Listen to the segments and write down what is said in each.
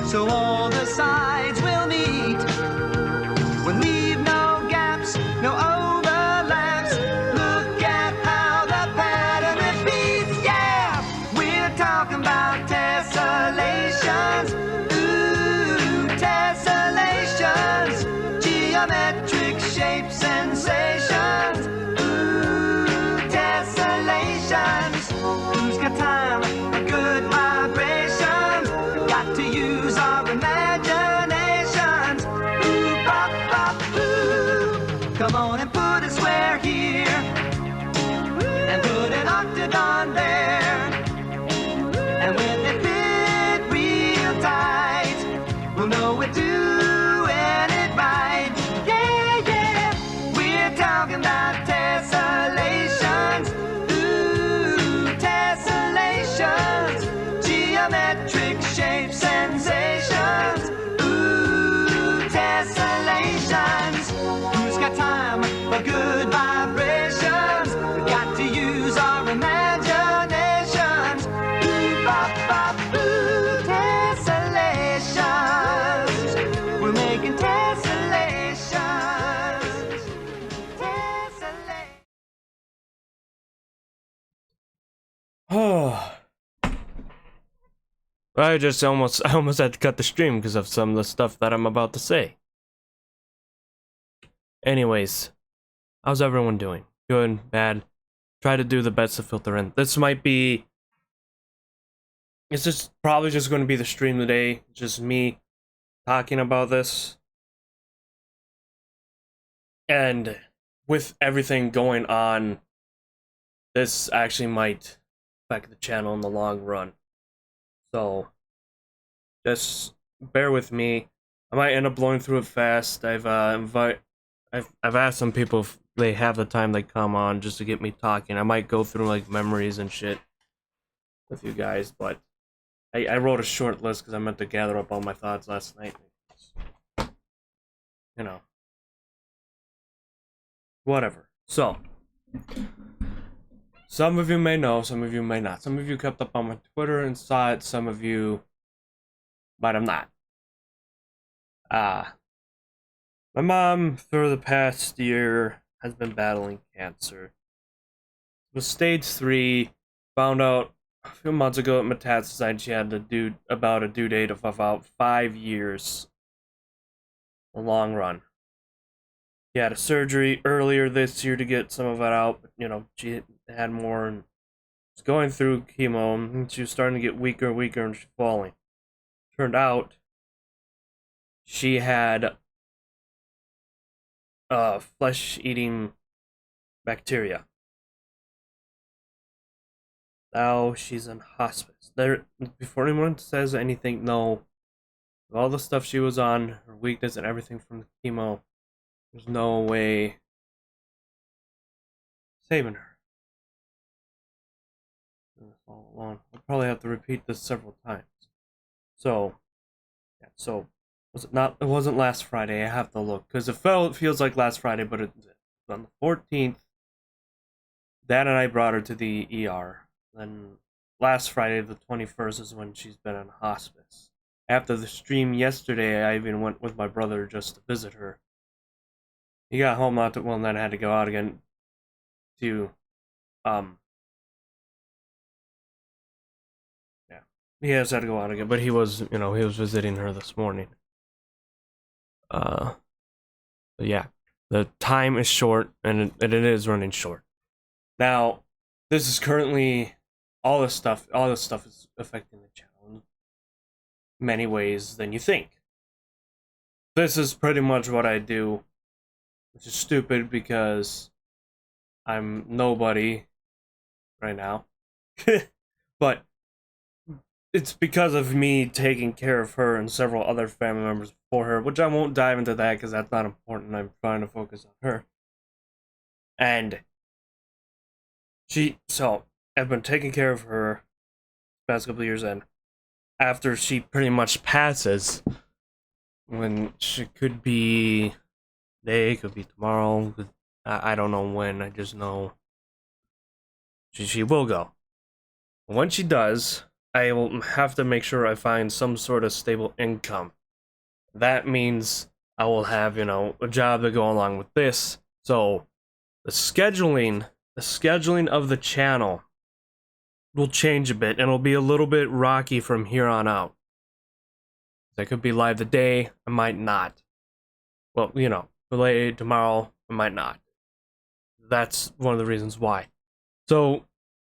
so all the sides will meet. We'll leave no gaps, no overlaps. Look at how the pattern repeats. Yeah, we're talking about tessellations. Ooh, tessellations. Geometric shape sensations. Ooh, tessellations. Who's got time for good vibrations? We've got to use our imaginations. Ooh, bop, bop, ooh. Come on and put a square here and put an octagon there. And when they fit real tight, we'll know we're doing it right. Yeah, yeah, we're talking about tessellations. Ooh, tessellations. Geometric shape sensations. Ooh, tessellations. Who's got time for good vibrations? We've got to use our imaginations. Ooh, bop, bop, ooh, tessellations. We're making tessellations. Tessellations. Oh. I almost had to cut the stream because of some of the stuff that I'm about to say. Anyways, how's everyone doing? Good, bad? Try to do the best to filter in. This might be... It's just probably just going to be the stream today. Just me talking about this. And with everything going on, this actually might affect the channel in the long run. So, just bear with me. I might end up blowing through it fast. I've asked some people if they have the time they come on just to get me talking. I might go through like memories and shit with you guys, but I wrote a short list because I meant to gather up all my thoughts last night. You know. Whatever. So, some of you may know, some of you may not. Some of you kept up on my Twitter and saw it, some of you might have not. My mom, for the past year, has been battling cancer. It was stage 3, found out a few months ago it metastasized. She had a due date of about 5 years. A long run. She had a surgery earlier this year to get some of it out, but, you know, she had more and was going through chemo, and she was starting to get weaker and weaker and she's falling. Turned out she had flesh-eating bacteria. Now she's in hospice. Before anyone says anything, no. All the stuff she was on, her weakness and everything from the chemo, there's no way saving her. All alone. I'll probably have to repeat this several times. So, yeah, so was it not? It wasn't last Friday. I have to look because it feels like last Friday, but it was on the 14th. Dad and I brought her to the ER. Then last Friday, the 21st, is when she's been in hospice. After the stream yesterday, I even went with my brother just to visit her. He got home not too well, and then I had to go out again to he has had to go out again, but he was visiting her this morning. But yeah, the time is short, and it is running short. Now, this is currently all this stuff is affecting the channel in many ways than you think. This is pretty much what I do, which is stupid because I'm nobody right now. But it's because of me taking care of her and several other family members before her, which I won't dive into that because that's not important. I'm trying to focus on her. And so I've been taking care of her the past couple of years, and after she pretty much passes, when she could be today, could be tomorrow, I don't know when, I just know she will go. When she does, I will have to make sure I find some sort of stable income. That means I will have, a job to go along with this. So the scheduling of the channel will change a bit, and it'll be a little bit rocky from here on out. I could be live today, I might not. Well, today, tomorrow, I might not. That's one of the reasons why. So,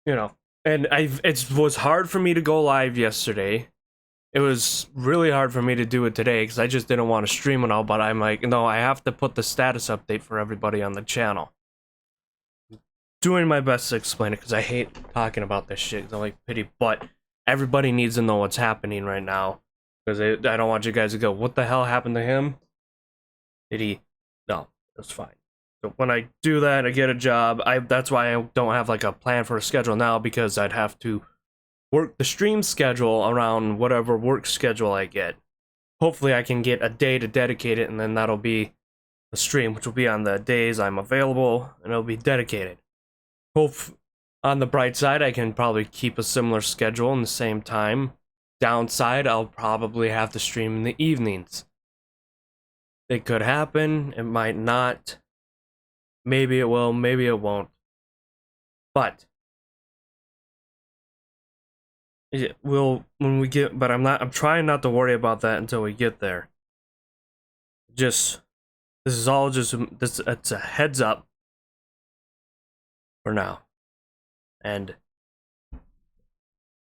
and it was hard for me to go live yesterday. It was really hard for me to do it today because I just didn't want to stream it all, but I'm like, no, I have to put the status update for everybody on the channel. Doing my best to explain it because I hate talking about this shit. I like pity, but everybody needs to know what's happening right now because I don't want you guys to go, what the hell happened to him? Did he? No, that's fine. So when I do that, I get a job. That's why I don't have like a plan for a schedule now, because I'd have to work the stream schedule around whatever work schedule I get. Hopefully I can get a day to dedicate it, and then that'll be the stream, which will be on the days I'm available, and it'll be dedicated. Hope on the bright side, I can probably keep a similar schedule in the same time. Downside, I'll probably have to stream in the evenings. It could happen, it might not. Maybe it will, maybe it won't. But it will when we get, but I'm trying not to worry about that until we get there. This is all just it's a heads up for now. And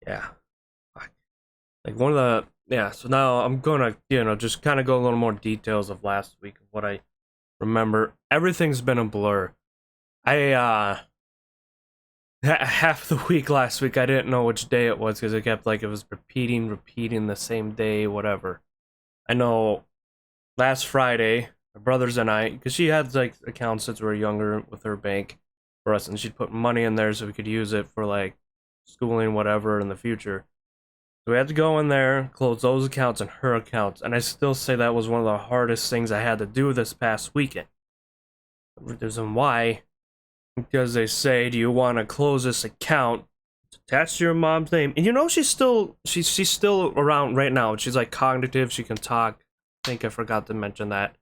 yeah. Like one of the so now I'm gonna, just kind of go a little more details of last week, of what I remember. Everything's been a blur. Half the week last week I didn't know which day it was because it kept it was repeating the same day, whatever. I know last Friday, my brothers and I, because she had accounts since we were younger with her bank for us, and she'd put money in there so we could use it for schooling, whatever, in the future. So we had to go in there, close those accounts and her accounts, and I still say that was one of the hardest things I had to do this past weekend. The reason why, because they say, do you want to close this account? It's attached to your mom's name. And she's still around right now. She's cognitive, she can talk. I think I forgot to mention that.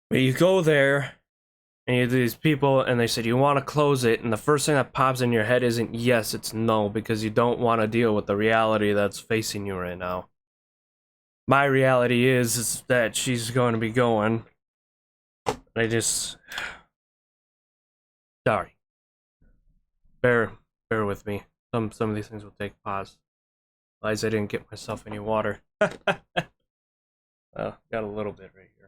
But you go there, and you have these people, and they said, you want to close it, and the first thing that pops in your head isn't yes, it's no, because you don't want to deal with the reality that's facing you right now. My reality is that she's going to be going. Sorry. Bear with me. Some of these things will take pause. Realize I didn't get myself any water. Got a little bit right here.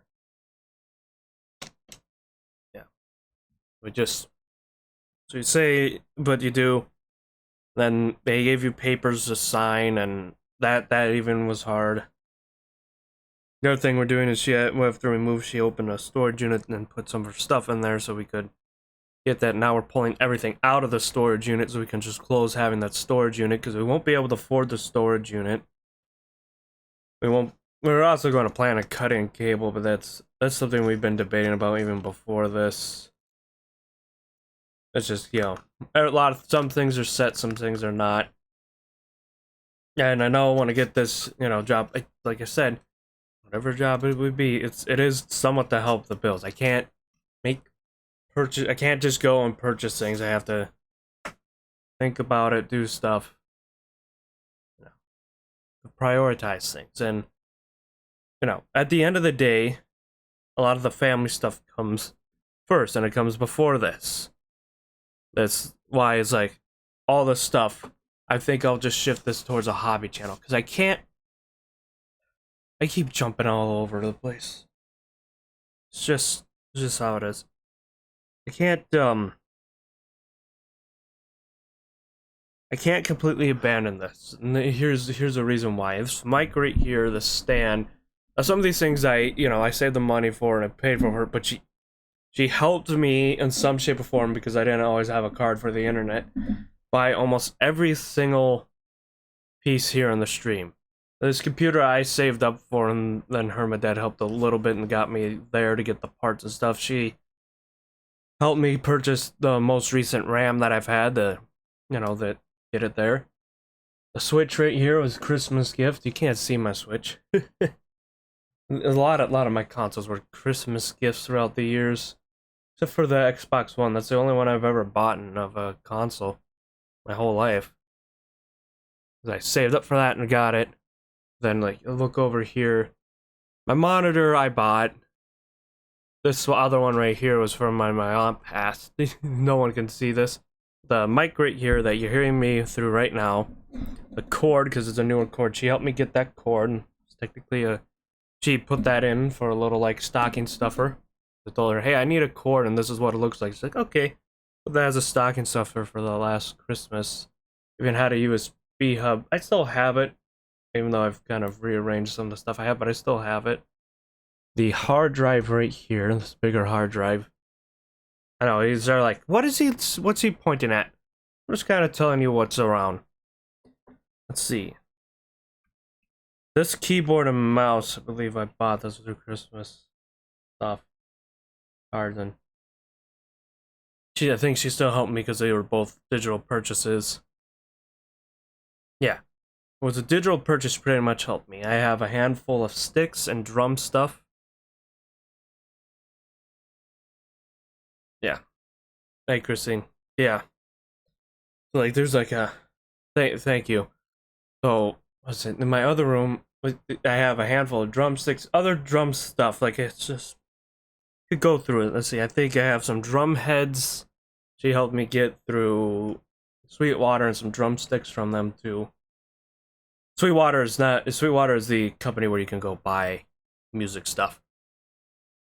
So you say, but you do. Then they gave you papers to sign, and that even was hard. The other thing we're doing is we have to remove, she opened a storage unit and put some of her stuff in there so we could get that. Now we're pulling everything out of the storage unit so we can just close having that storage unit, because we won't be able to afford the storage unit. We're also going to plan a cut-in cable, but that's something we've been debating about even before this. It's just, some things are set, some things are not. And I know I want to get this, job, like I said, whatever job it would be, it is somewhat to help the bills. I can't I can't just go and purchase things. I have to think about it, do stuff, prioritize things. And, at the end of the day, a lot of the family stuff comes first, and it comes before this. That's why it's all this stuff, I think I'll just shift this towards a hobby channel, because I keep jumping all over the place. It's just how it is. I can't completely abandon this. And here's a reason why. This mic right here, the stand. Some of these things I saved the money for and I paid for her, but she helped me in some shape or form, because I didn't always have a card for the internet, buy almost every single piece here on the stream. This computer I saved up for, and then her and my dad helped a little bit and got me there to get the parts and stuff. She helped me purchase the most recent RAM that I've had, that get it there. The Switch right here was Christmas gift. You can't see my Switch. A lot of my consoles were Christmas gifts throughout the years, except for the Xbox One. That's the only one I've ever bought of a console my whole life. I saved up for that and got it. Then like look over here, my monitor I bought. This other one right here was from my aunt passed. No one can see this. The mic right here that you're hearing me through right now. The cord, because it's a newer cord. She helped me get that cord. It's technically she put that in for a little like stocking stuffer. I told her, hey, I need a cord and this is what it looks like. She's like, okay. Put that as a stocking stuffer for the last Christmas. Even had a USB hub. I still have it. Even though I've kind of rearranged some of the stuff I have, but I still have it. The hard drive right here, this bigger hard drive. I know, he's there like, what's he pointing at? I'm just kind of telling you what's around. Let's see. This keyboard and mouse, I believe I bought this through Christmas stuff. Cards and I think she still helped me because they were both digital purchases. Yeah. It was a digital purchase, pretty much helped me. I have a handful of sticks and drum stuff. Yeah. Hey, Christine. Yeah. Like, there's like a... Thank you. So, what's it? In my other room, I have a handful of drumsticks, other drum stuff. Like, it's just... You could go through it. Let's see. I think I have some drum heads. She helped me get through Sweetwater and some drumsticks from them, too. Sweetwater is the company where you can go buy music stuff.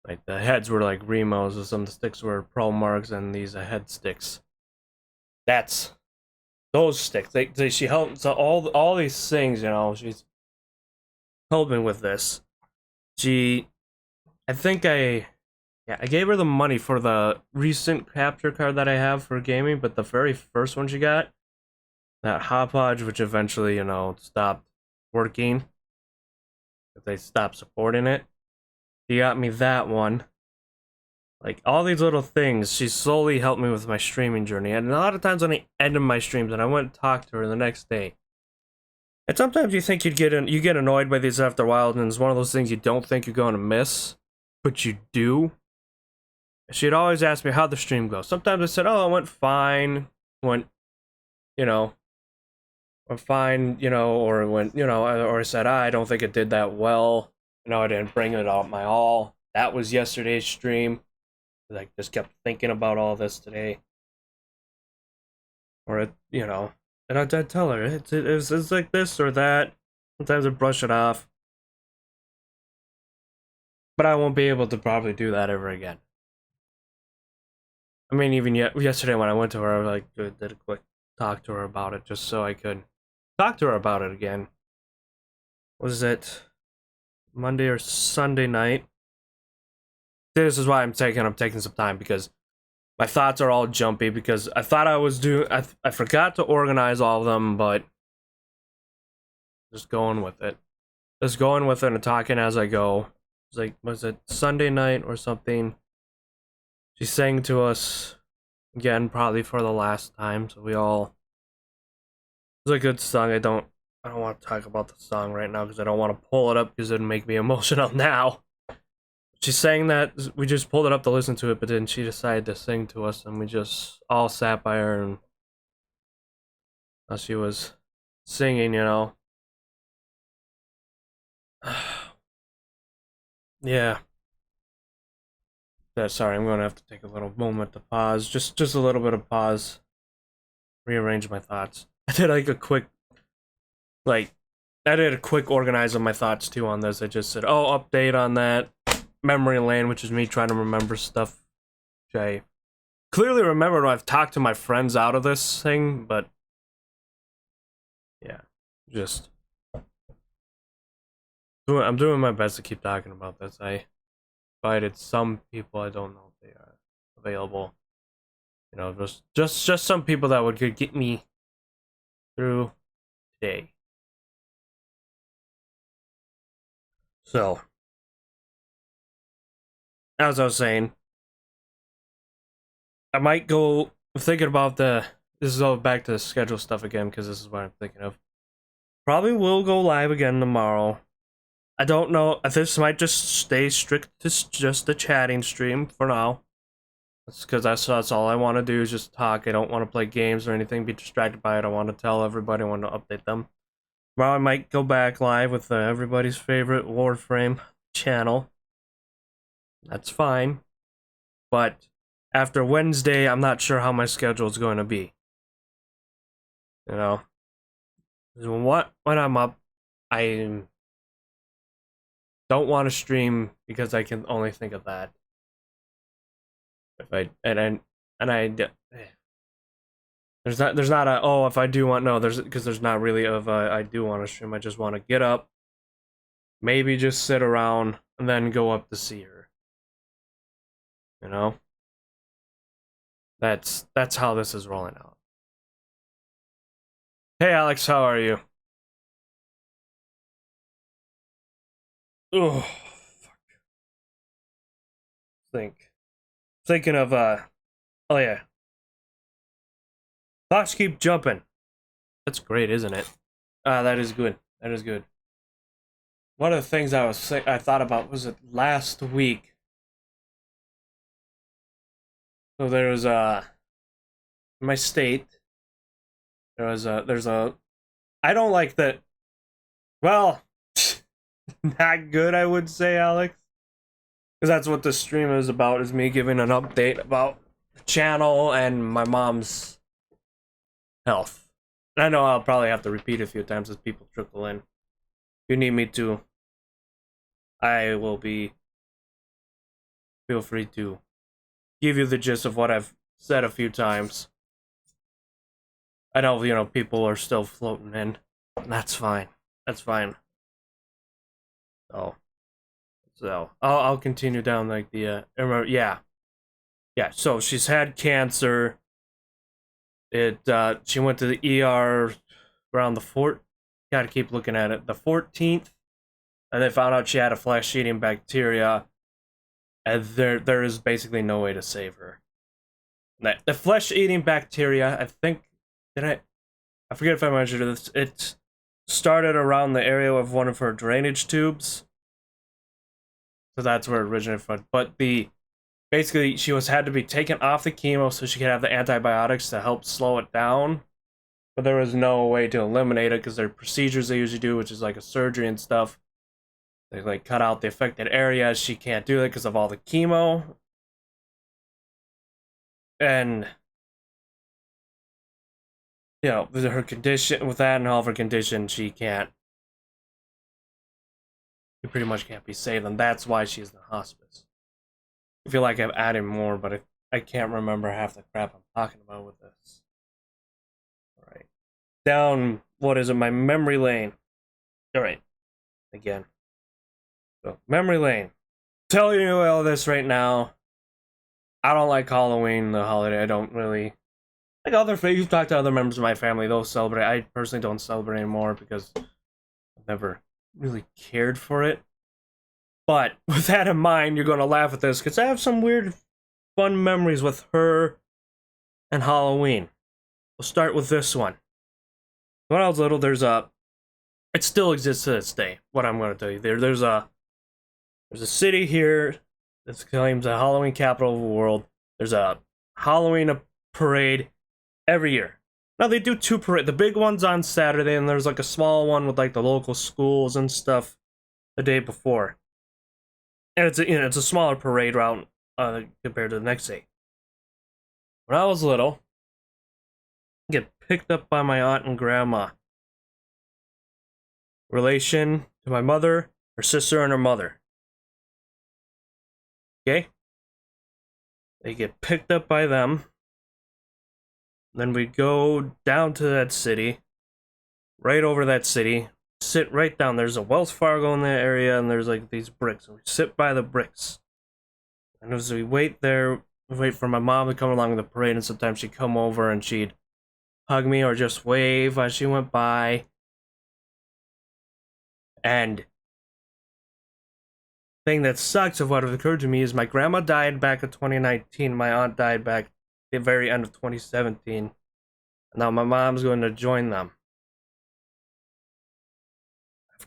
Like the heads were like Remos, and some of the sticks were Pro Marks, and these are head sticks. That's those sticks. She helped. So all these things, you know, she's helped me with this. I gave her the money for the recent capture card that I have for gaming, but the very first one she got. That Hauppauge, which eventually, you know, stopped working. They stopped supporting it. She got me that one. Like, all these little things, she slowly helped me with my streaming journey. And a lot of times when I ended my streams, and I went and talked to her the next day. And sometimes you think you get annoyed by these after a while, and it's one of those things you don't think you're going to miss. But you do. She'd always ask me how the stream goes. Sometimes I said, oh, it went fine. Went, you know... or fine, you know, or when, you know, or I said, I don't think it did that well. You know, I didn't bring it out my all. That was yesterday's stream. I just kept thinking about all this today. Or, you know, and I'd tell her, it's like this or that. Sometimes I brush it off. But I won't be able to probably do that ever again. I mean, even yesterday when I went to her, I like did a quick talk to her about it just so I could talk to her about it again. Was it Monday or Sunday night? This is why I'm taking some time, because my thoughts are all jumpy, because I thought I forgot to organize all of them, but just going with it. Just going with it and talking as I go. It's like, was it Sunday night or something? She sang to us again, probably for the last time, so we all... It was a good song. I don't want to talk about the song right now because I don't want to pull it up because it'd make me emotional now. She sang that, we just pulled it up to listen to it, but then she decided to sing to us, and we just all sat by her, and as she was singing, you know. Yeah. Sorry, I'm gonna have to take a little moment to pause. Just a little bit of pause. Rearrange my thoughts. I did a quick organize of my thoughts too on this. I just said, oh, update on that. Memory lane, which is me trying to remember stuff. Which I clearly remember when I've talked to my friends out of this thing, but yeah, just I'm doing my best to keep talking about this. I invited some people, I don't know if they are available. You know, just some people that would get me through today. So, as I was saying, I might go. I'm thinking about this is all back to the schedule stuff again, because this is what I'm thinking of. Probably will go live again tomorrow. I don't know. This might just stay strict to just the chatting stream for now. That's because that's all I want to do is just talk. I don't want to play games or anything, be distracted by it. I want to tell everybody, I want to update them. Tomorrow I might go back live with everybody's favorite Warframe channel. That's fine. But after Wednesday, I'm not sure how my schedule is going to be. You know? When I'm up, I don't want to stream because I can only think of that. If I there's not a oh if I do want no there's because there's not really of I do want to stream. I just want to get up, maybe just sit around and then go up to see her. You know, that's how this is rolling out. Hey Alex, how are you? Oh, fuck. Thinking of oh yeah. Clocks keep jumping. That's great, isn't it? That is good. That is good. One of the things I thought about was it last week. So there was in my state. There's a I don't like that. Well, not good, I would say, Alex. Because that's what the stream is about, is me giving an update about the channel and my mom's health. And I know I'll probably have to repeat a few times as people trickle in. If you need me to, I will be... Feel free to give you the gist of what I've said a few times. I know, you know, people are still floating in. That's fine. That's fine. So I'll continue down like the yeah. So she's had cancer. She went to the ER around the gotta keep looking at it, the 14th, and they found out she had a flesh-eating bacteria, and there is basically no way to save her. The flesh-eating bacteria, I think, I forget if I mentioned this. It started around the area of one of her drainage tubes. So that's where it originated from. But basically she had to be taken off the chemo so she could have the antibiotics to help slow it down. But there was no way to eliminate it because there are procedures they usually do, which is like a surgery and stuff. They like cut out the affected areas. She can't do that because of all the chemo. And you know, with her condition, with that and all of her condition, she pretty much can't be saved, and that's why she's in the hospice. I feel like I've added more, but I can't remember half the crap I'm talking about with this. Alright. Down, what is it, my memory lane. Alright. Again. So, memory lane. Telling you all this right now. I don't like Halloween, the holiday. I don't really... Like you've talked to other members of my family, they'll celebrate. I personally don't celebrate anymore because I've never really cared for it. But with that in mind, you're gonna laugh at this because I have some weird, fun memories with her and Halloween. We'll start with this one. When I was little, it still exists to this day. What I'm gonna tell you, there's a city here that claims the Halloween capital of the world. There's a Halloween parade every year. Now they do two parades. The big one's on Saturday, and there's like a small one with like the local schools and stuff the day before. And it's a smaller parade route compared to the next day. When I was little, I get picked up by my aunt and grandma. Relation to my mother, her sister, and her mother. Okay? They get picked up by them. Then we go down to that city, right over that city, sit right down. There's a Wells Fargo in that area, and there's like these bricks. And we sit by the bricks. And as we wait there, we wait for my mom to come along the parade, and sometimes she'd come over and she'd hug me or just wave as she went by. And thing that sucks of what occurred to me is my grandma died back in 2019. My aunt died back the very end of 2017. Now my mom's going to join them.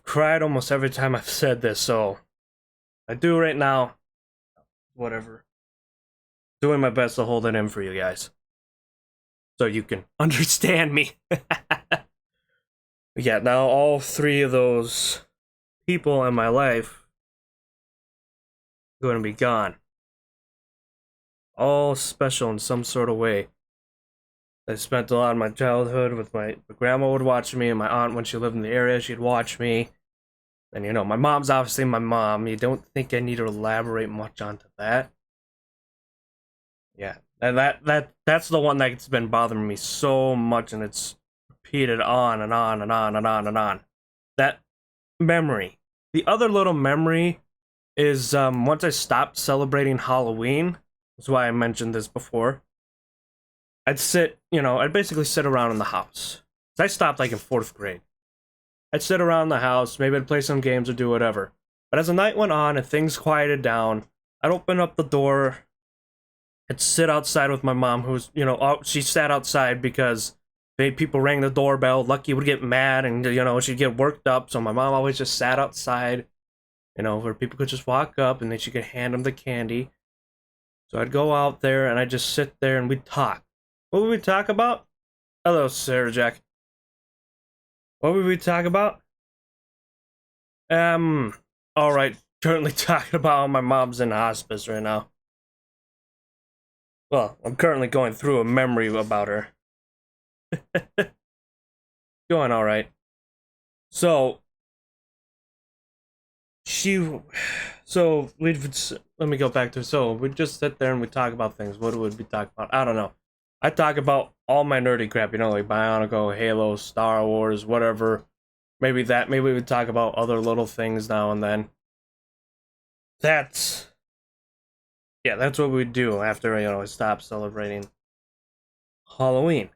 cried almost every time I've said this, so I do right now. Whatever. Doing my best to hold it in for you guys. So you can understand me. Yeah, now all three of those people in my life are going to be gone. All special in some sort of way. I spent a lot of my childhood with my grandma would watch me, and my aunt, when she lived in the area, she'd watch me. And you know, my mom's obviously my mom. You don't think I need to elaborate much onto that. Yeah, and that's the one that's been bothering me so much, and it's repeated on and on and on and on and on. That memory. The other little memory is once I stopped celebrating Halloween. That's why I mentioned this before. I'd basically sit around in the house. I stopped like in 4th grade. I'd sit around the house, maybe I'd play some games or do whatever. But as the night went on and things quieted down, I'd open up the door. I'd sit outside with my mom, who's, she sat outside because people rang the doorbell. Lucky would get mad and, she'd get worked up. So my mom always just sat outside, where people could just walk up and then she could hand them the candy. So I'd go out there and I'd just sit there and we'd talk. What would we talk about? Hello, Sarah Jack. What would we talk about? Alright, currently talking about how my mom's in hospice right now. Well, I'm currently going through a memory about her. Going alright. So, let me go back to, so we'd just sit there and we'd talk about things. What would we talk about? I don't know. I talk about all my nerdy crap, like Bionicle, Halo, Star Wars, whatever. Maybe we would talk about other little things now and then. That's what we'd do after, I stopped celebrating Halloween.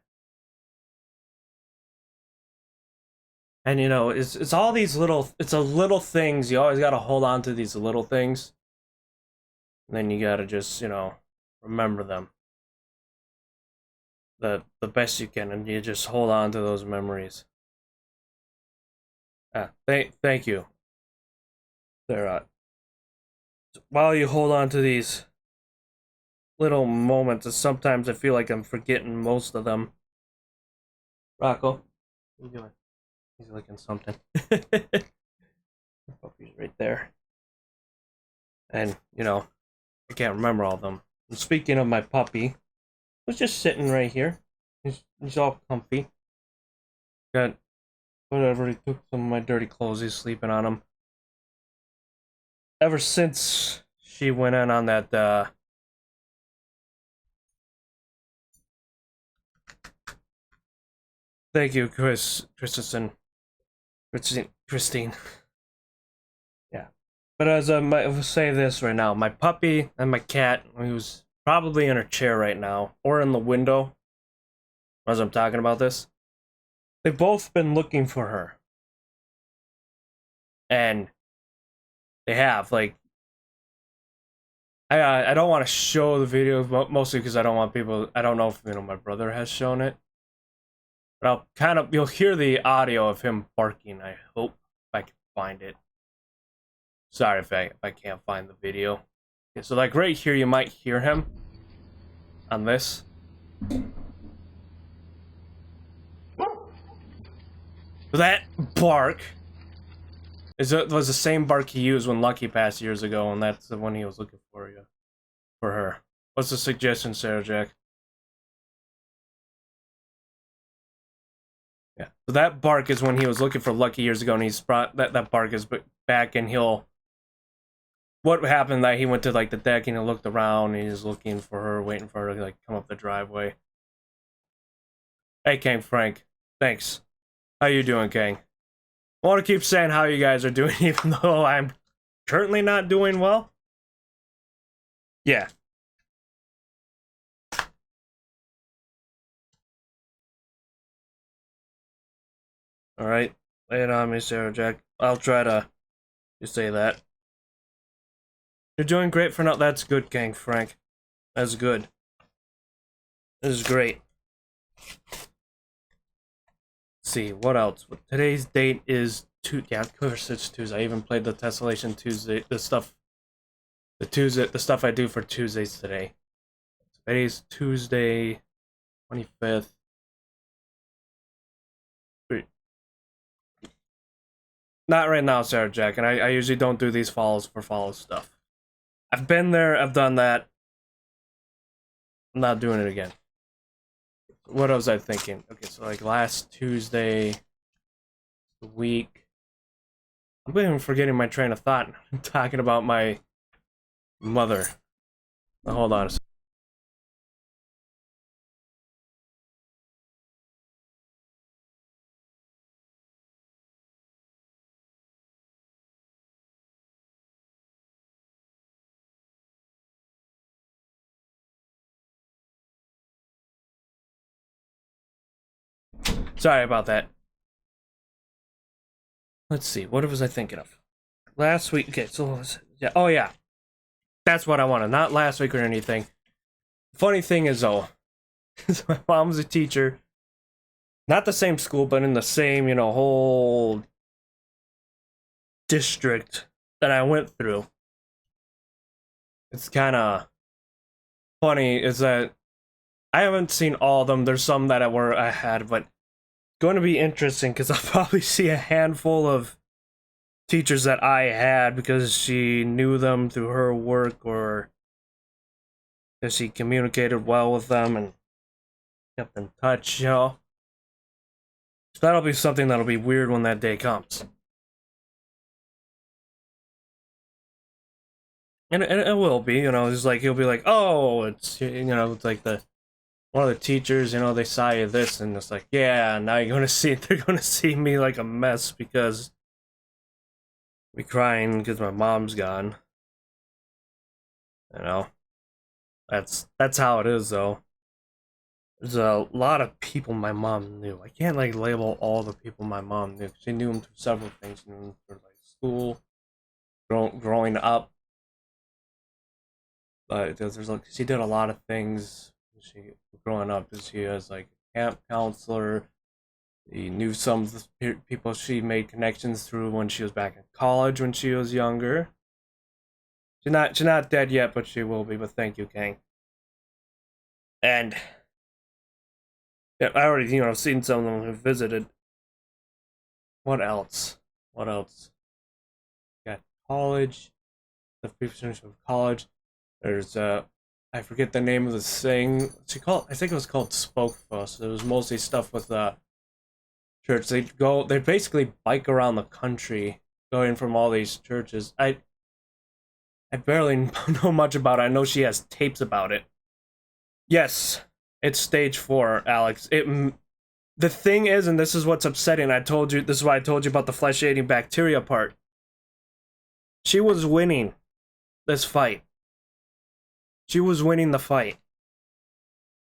And, it's all these little things. You always gotta hold on to these little things. And then you gotta just, remember them. The best you can, and you just hold on to those memories. Thank you, Sarah. While you hold on to these little moments, and sometimes I feel like I'm forgetting most of them. Rocco, what are you doing? He's looking something. Puppy's right there. And, I can't remember all of them. And speaking of my puppy, was just sitting right here. He's all comfy. Got whatever, he took some of my dirty clothes, he's sleeping on them. Ever since she went in on that, thank you, Christine. Yeah. But as I will say this right now, my puppy and my cat, who's probably in her chair right now, or in the window, as I'm talking about this, they've both been looking for her. And they have, I don't want to show the video, mostly because I don't want people, I don't know if, my brother has shown it. But you'll hear the audio of him barking, I hope, if I can find it. Sorry if I can't find the video. Okay, so right here, you might hear him on this. That bark was the same bark he used when Lucky passed years ago, and that's the one he was looking for her. What's the suggestion, Sarah Jack? Yeah. So that bark is when he was looking for Lucky years ago, and he's brought that bark is back, and what happened that he went to the deck and he looked around and he's looking for her, waiting for her to come up the driveway. Hey Kang Frank, thanks. How you doing, Kang? I want to keep saying how you guys are doing, even though I'm currently not doing well. Yeah. Alright, lay it on me, Sarah Jack. I'll try to say that. You're doing great for now. That's good, Gang Frank. That's good. This is great. see what else. Today's date is yeah, of course it's Tuesday. I even played the Tessellation Tuesday, the stuff I do for Tuesdays today. Today's Tuesday, 25th. Not right now, Sarah Jack, and I usually don't do these follows for follow stuff. I've been there, I've done that. I'm not doing it again. What was I thinking? Okay, so like last Tuesday, the week. I'm even forgetting my train of thought. I'm talking about my mother. Hold on a second. Sorry about that. Let's see, what was I thinking of? Last week, okay, so, yeah, oh yeah. That's what I wanted, not last week or anything. Funny thing is, though, my mom's a teacher. Not the same school, but in the same, whole district that I went through. It's kind of funny is that I haven't seen all of them. There's some that I had, but going to be interesting because I'll probably see a handful of teachers that I had because she knew them through her work or because she communicated well with them and kept in touch, So that'll be something that'll be weird when that day comes. And it will be, it's like, he'll be like, oh, it's, it's like one of the teachers, they saw you this, and it's like, yeah, now they're gonna see me like a mess because we crying because my mom's gone. That's how it is, though. There's a lot of people my mom knew. I can't like label all the people my mom knew. She knew them through several things. She knew them through like school, growing up. But there's like she did a lot of things. She growing up, she was like a camp counselor. He knew some of the people she made connections through when she was back in college when she was younger. She's not dead yet, but she will be. But thank you, Kang. And yeah, I already seen some of them who visited. What else? Got college. The people of college. There's I forget the name of the thing. I think it was called Spokefest. It was mostly stuff with church. They basically bike around the country, going from all these churches. I barely know much about it. I know she has tapes about it. Yes, it's stage 4, Alex. The thing is, and this is what's upsetting. This is why I told you about the flesh-eating bacteria part. She was winning this fight. She was winning the fight.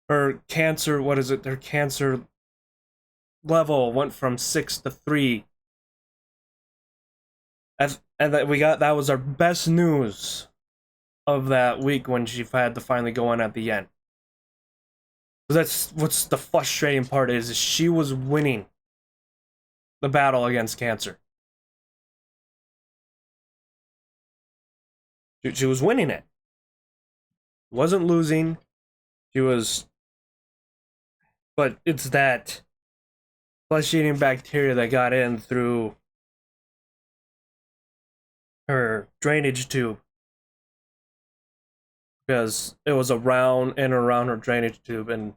Her cancer, Her cancer level went from 6 to 3. And that was our best news of that week when she had to finally go in at the end. That's what's the frustrating part is she was winning the battle against cancer. She was winning it. Wasn't losing. She was. But it's that flesh-eating bacteria that got in through her drainage tube. Because it was around her drainage tube, and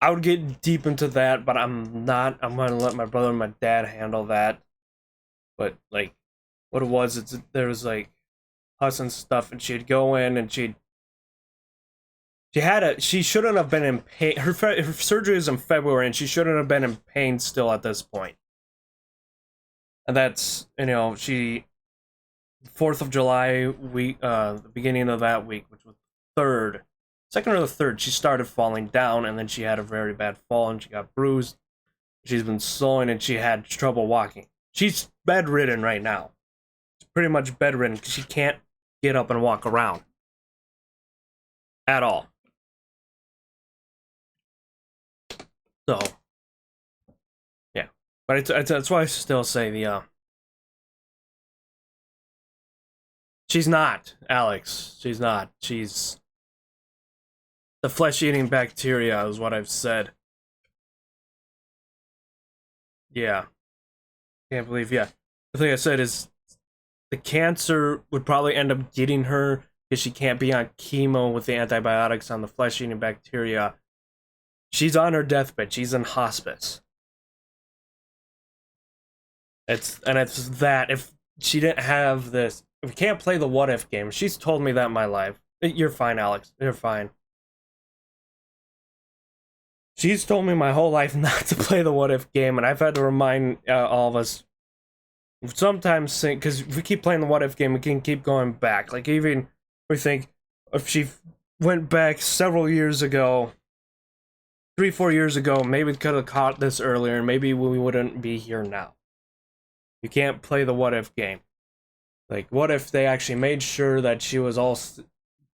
I would get deep into that, but I'm not. I'm gonna let my brother and my dad handle that. But like, what it was, there was like pus and stuff, and she'd go in and she shouldn't have been in pain. Her surgery is in February, and she shouldn't have been in pain still at this point. And that's, 4th of July week, the beginning of that week, which was the 2nd or the 3rd, she started falling down, and then she had a very bad fall, and she got bruised. She's been swollen, and she had trouble walking. She's bedridden right now. She's pretty much bedridden because she can't get up and walk around at all. So, But that's why I still say the she's not, Alex. She's not. She's the flesh-eating bacteria is what I've said. Yeah. Can't believe, yeah. The thing I said is the cancer would probably end up getting her because she can't be on chemo with the antibiotics on the flesh-eating bacteria. She's on her deathbed. She's in hospice. It's that if she didn't have this, if we can't play the what if game. She's told me that in my life. You're fine, Alex. You're fine. She's told me my whole life not to play the what if game, and I've had to remind all of us sometimes, because if we keep playing the what if game, we can keep going back. Like, even we think if she went back several years ago, 3-4 years ago, maybe we could have caught this earlier, and maybe we wouldn't be here now. You can't play the what if game. Like, what if they actually made sure that she was all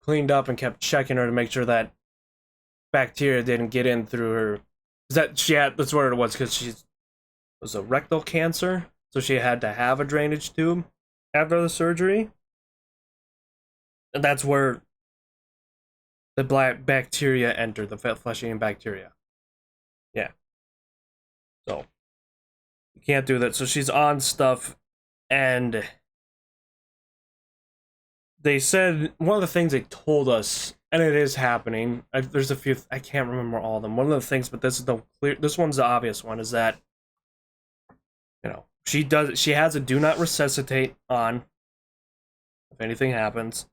cleaned up and kept checking her to make sure that bacteria didn't get in through her? That's what it was, because she was a rectal cancer, so she had to have a drainage tube after the surgery. And that's where the black bacteria entered, the flesh-eating bacteria. Yeah. So, you can't do that. So she's on stuff, and they said, one of the things they told us, and it is happening, there's a few, I can't remember all of them. One of the things, but this one's the obvious one, is that, you know, she has a do not resuscitate on if anything happens.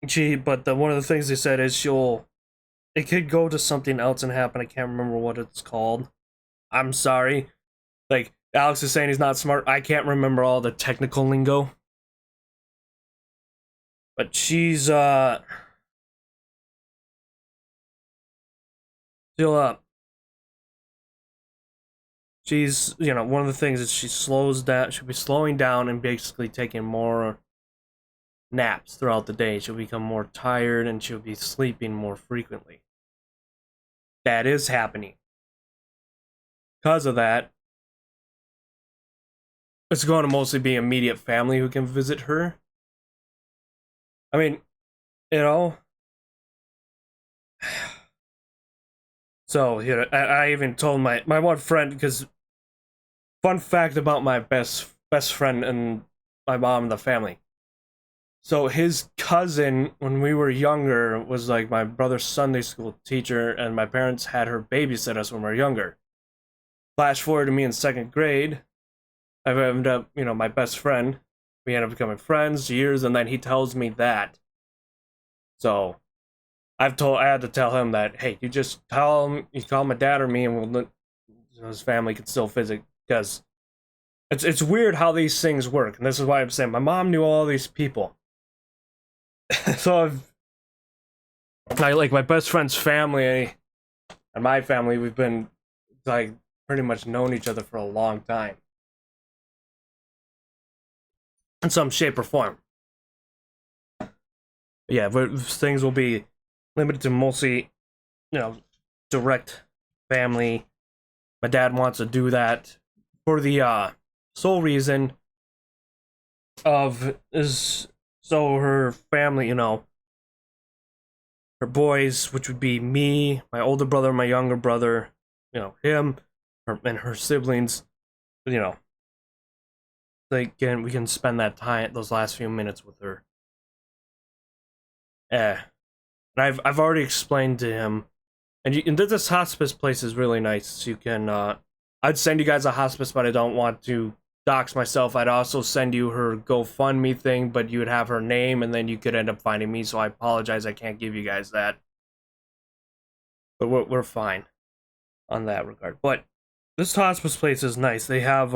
But one of the things they said is it could go to something else and happen. I can't remember what it's called. I'm sorry. Like, Alex is saying he's not smart. I can't remember all the technical lingo. But she's still up. She's, you know, one of the things is she slows down. She'll be slowing down and basically taking more naps throughout the day. She'll become more tired and she'll be sleeping more frequently. That is happening. Because of that, it's going to mostly be immediate family who can visit her. I mean, you know. So, you know, I even told my one friend, because fun fact about my best friend and my mom and the family. So his cousin, when we were younger, was like my brother's Sunday school teacher, and my parents had her babysit us when we were younger. Flash forward to me in 2nd grade, I've ended up, you know, my best friend. We ended up becoming friends, years, and then he tells me that. So I had to tell him that, hey, you just tell him, you call my dad or me, and his family can still visit, because it's weird how these things work, and this is why I'm saying my mom knew all these people. So like my best friend's family and my family, we've been like pretty much known each other for a long time, in some shape or form. Yeah, but things will be limited to mostly, you know, direct family. My dad wants to do that for the sole reason of is so her family, you know, her boys, which would be me, my older brother, my younger brother, you know, him, and her siblings, you know, we can spend that time, those last few minutes with her. And I've already explained to him, and this hospice place is really nice. You can, I'd send you guys a hospice, but I don't want to dox myself. I'd also send you her GoFundMe thing, but you would have her name, and then you could end up finding me. So I apologize, I can't give you guys that. But we're fine on that regard. But this hospice place is nice. They have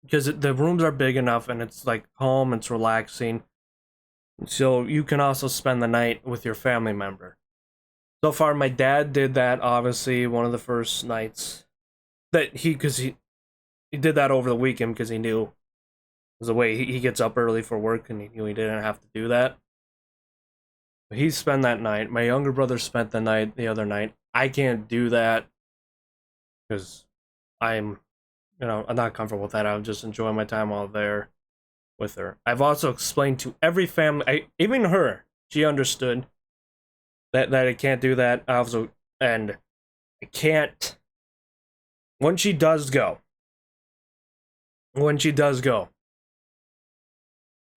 because the rooms are big enough, and it's like calm, it's relaxing. So you can also spend the night with your family member. So far, my dad did that, obviously, one of the first nights. Because he did that over the weekend, because he knew it was the way he gets up early for work, and he knew he didn't have to do that. But he spent that night. My younger brother spent the other night. I can't do that. because I'm, I'm not comfortable with that. I'm just enjoying my time while there with her. I've also explained to every family, even her, she understood that I can't do that. And I can't. When she does go, I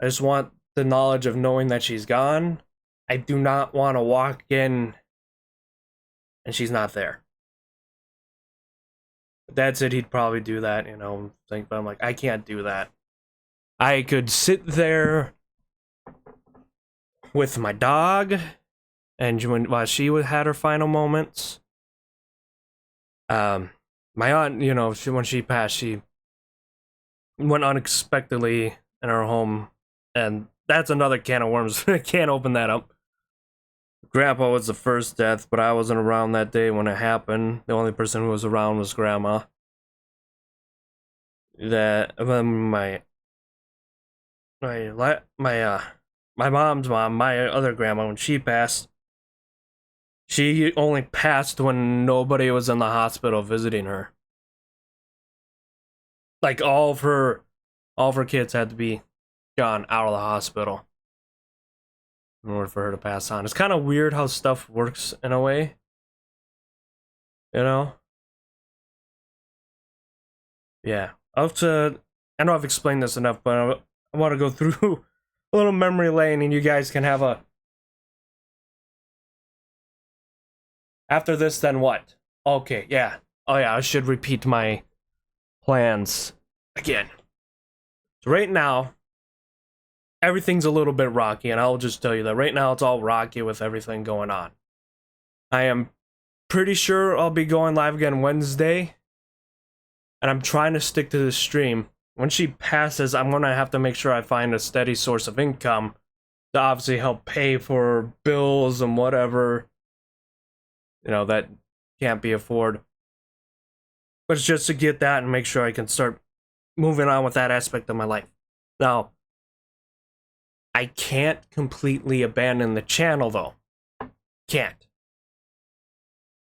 just want the knowledge of knowing that she's gone. I do not want to walk in and she's not there. Dad said he'd probably do that, but I'm like, I can't do that. I could sit there with my dog, and while she had her final moments. My aunt, when she passed, she went unexpectedly in her home, and that's another can of worms. I can't open that up. Grandpa was the first death, but I wasn't around that day when it happened. The only person who was around was Grandma. My mom's mom, my other grandma, when she passed, she only passed when nobody was in the hospital visiting her. Like all of her kids had to be gone out of the hospital in order for her to pass on. It's kind of weird how stuff works in a way. Yeah. I know I've explained this enough, but I want to go through a little memory lane, and you guys can have a... After this, then what? Okay, yeah. Oh yeah, I should repeat my plans again. So right now, everything's a little bit rocky, and I'll just tell you that right now it's all rocky with everything going on. I am pretty sure I'll be going live again Wednesday, and I'm trying to stick to the stream. When she passes, I'm going to have to make sure I find a steady source of income to obviously help pay for bills and whatever, that can't be afforded. But it's just to get that and make sure I can start moving on with that aspect of my life. Now, I can't completely abandon the channel, though. Can't.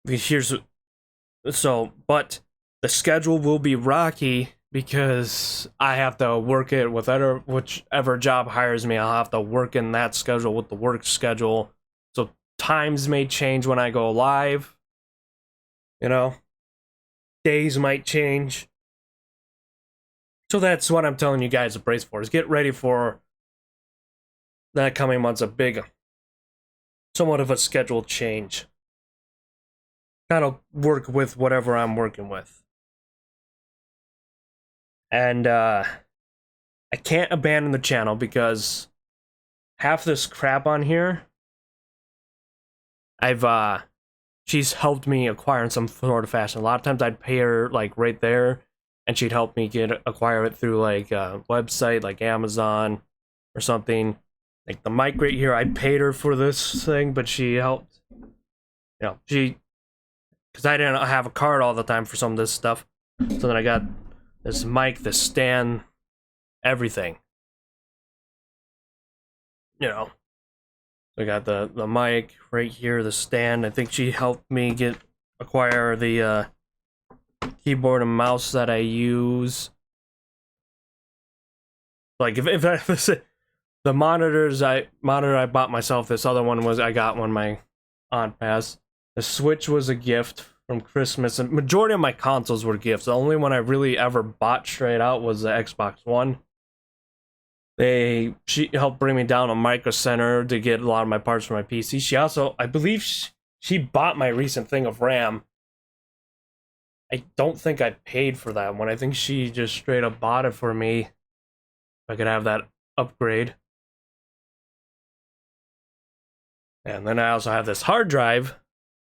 But the schedule will be rocky because I have to work it with whichever job hires me. I'll have to work in that schedule with the work schedule. So times may change when I go live. Days might change. So that's what I'm telling you guys to brace for, is get ready for that coming month's somewhat of a schedule change. Kind of work with whatever I'm working with. And I can't abandon the channel because half this crap on here, she's helped me acquire in some sort of fashion. A lot of times I'd pay her like right there, and she'd help me acquire it through like a website like Amazon or something. Like the mic right here, I paid her for this thing, but she helped. Because I didn't have a card all the time for some of this stuff. So then I got this mic, the stand, everything. I got the mic right here, the stand. I think she helped me acquire the keyboard and mouse that I use. Like if the monitor I bought myself. This other one I got when my aunt passed. The Switch was a gift from Christmas, and majority of my consoles were gifts. The only one I really ever bought straight out was the Xbox One. She helped bring me down to Micro Center to get a lot of my parts for my PC. She also, I believe, she bought my recent thing of RAM. I don't think I paid for that one. I think she just straight up bought it for me. If I could have that upgrade. And then I also have this hard drive.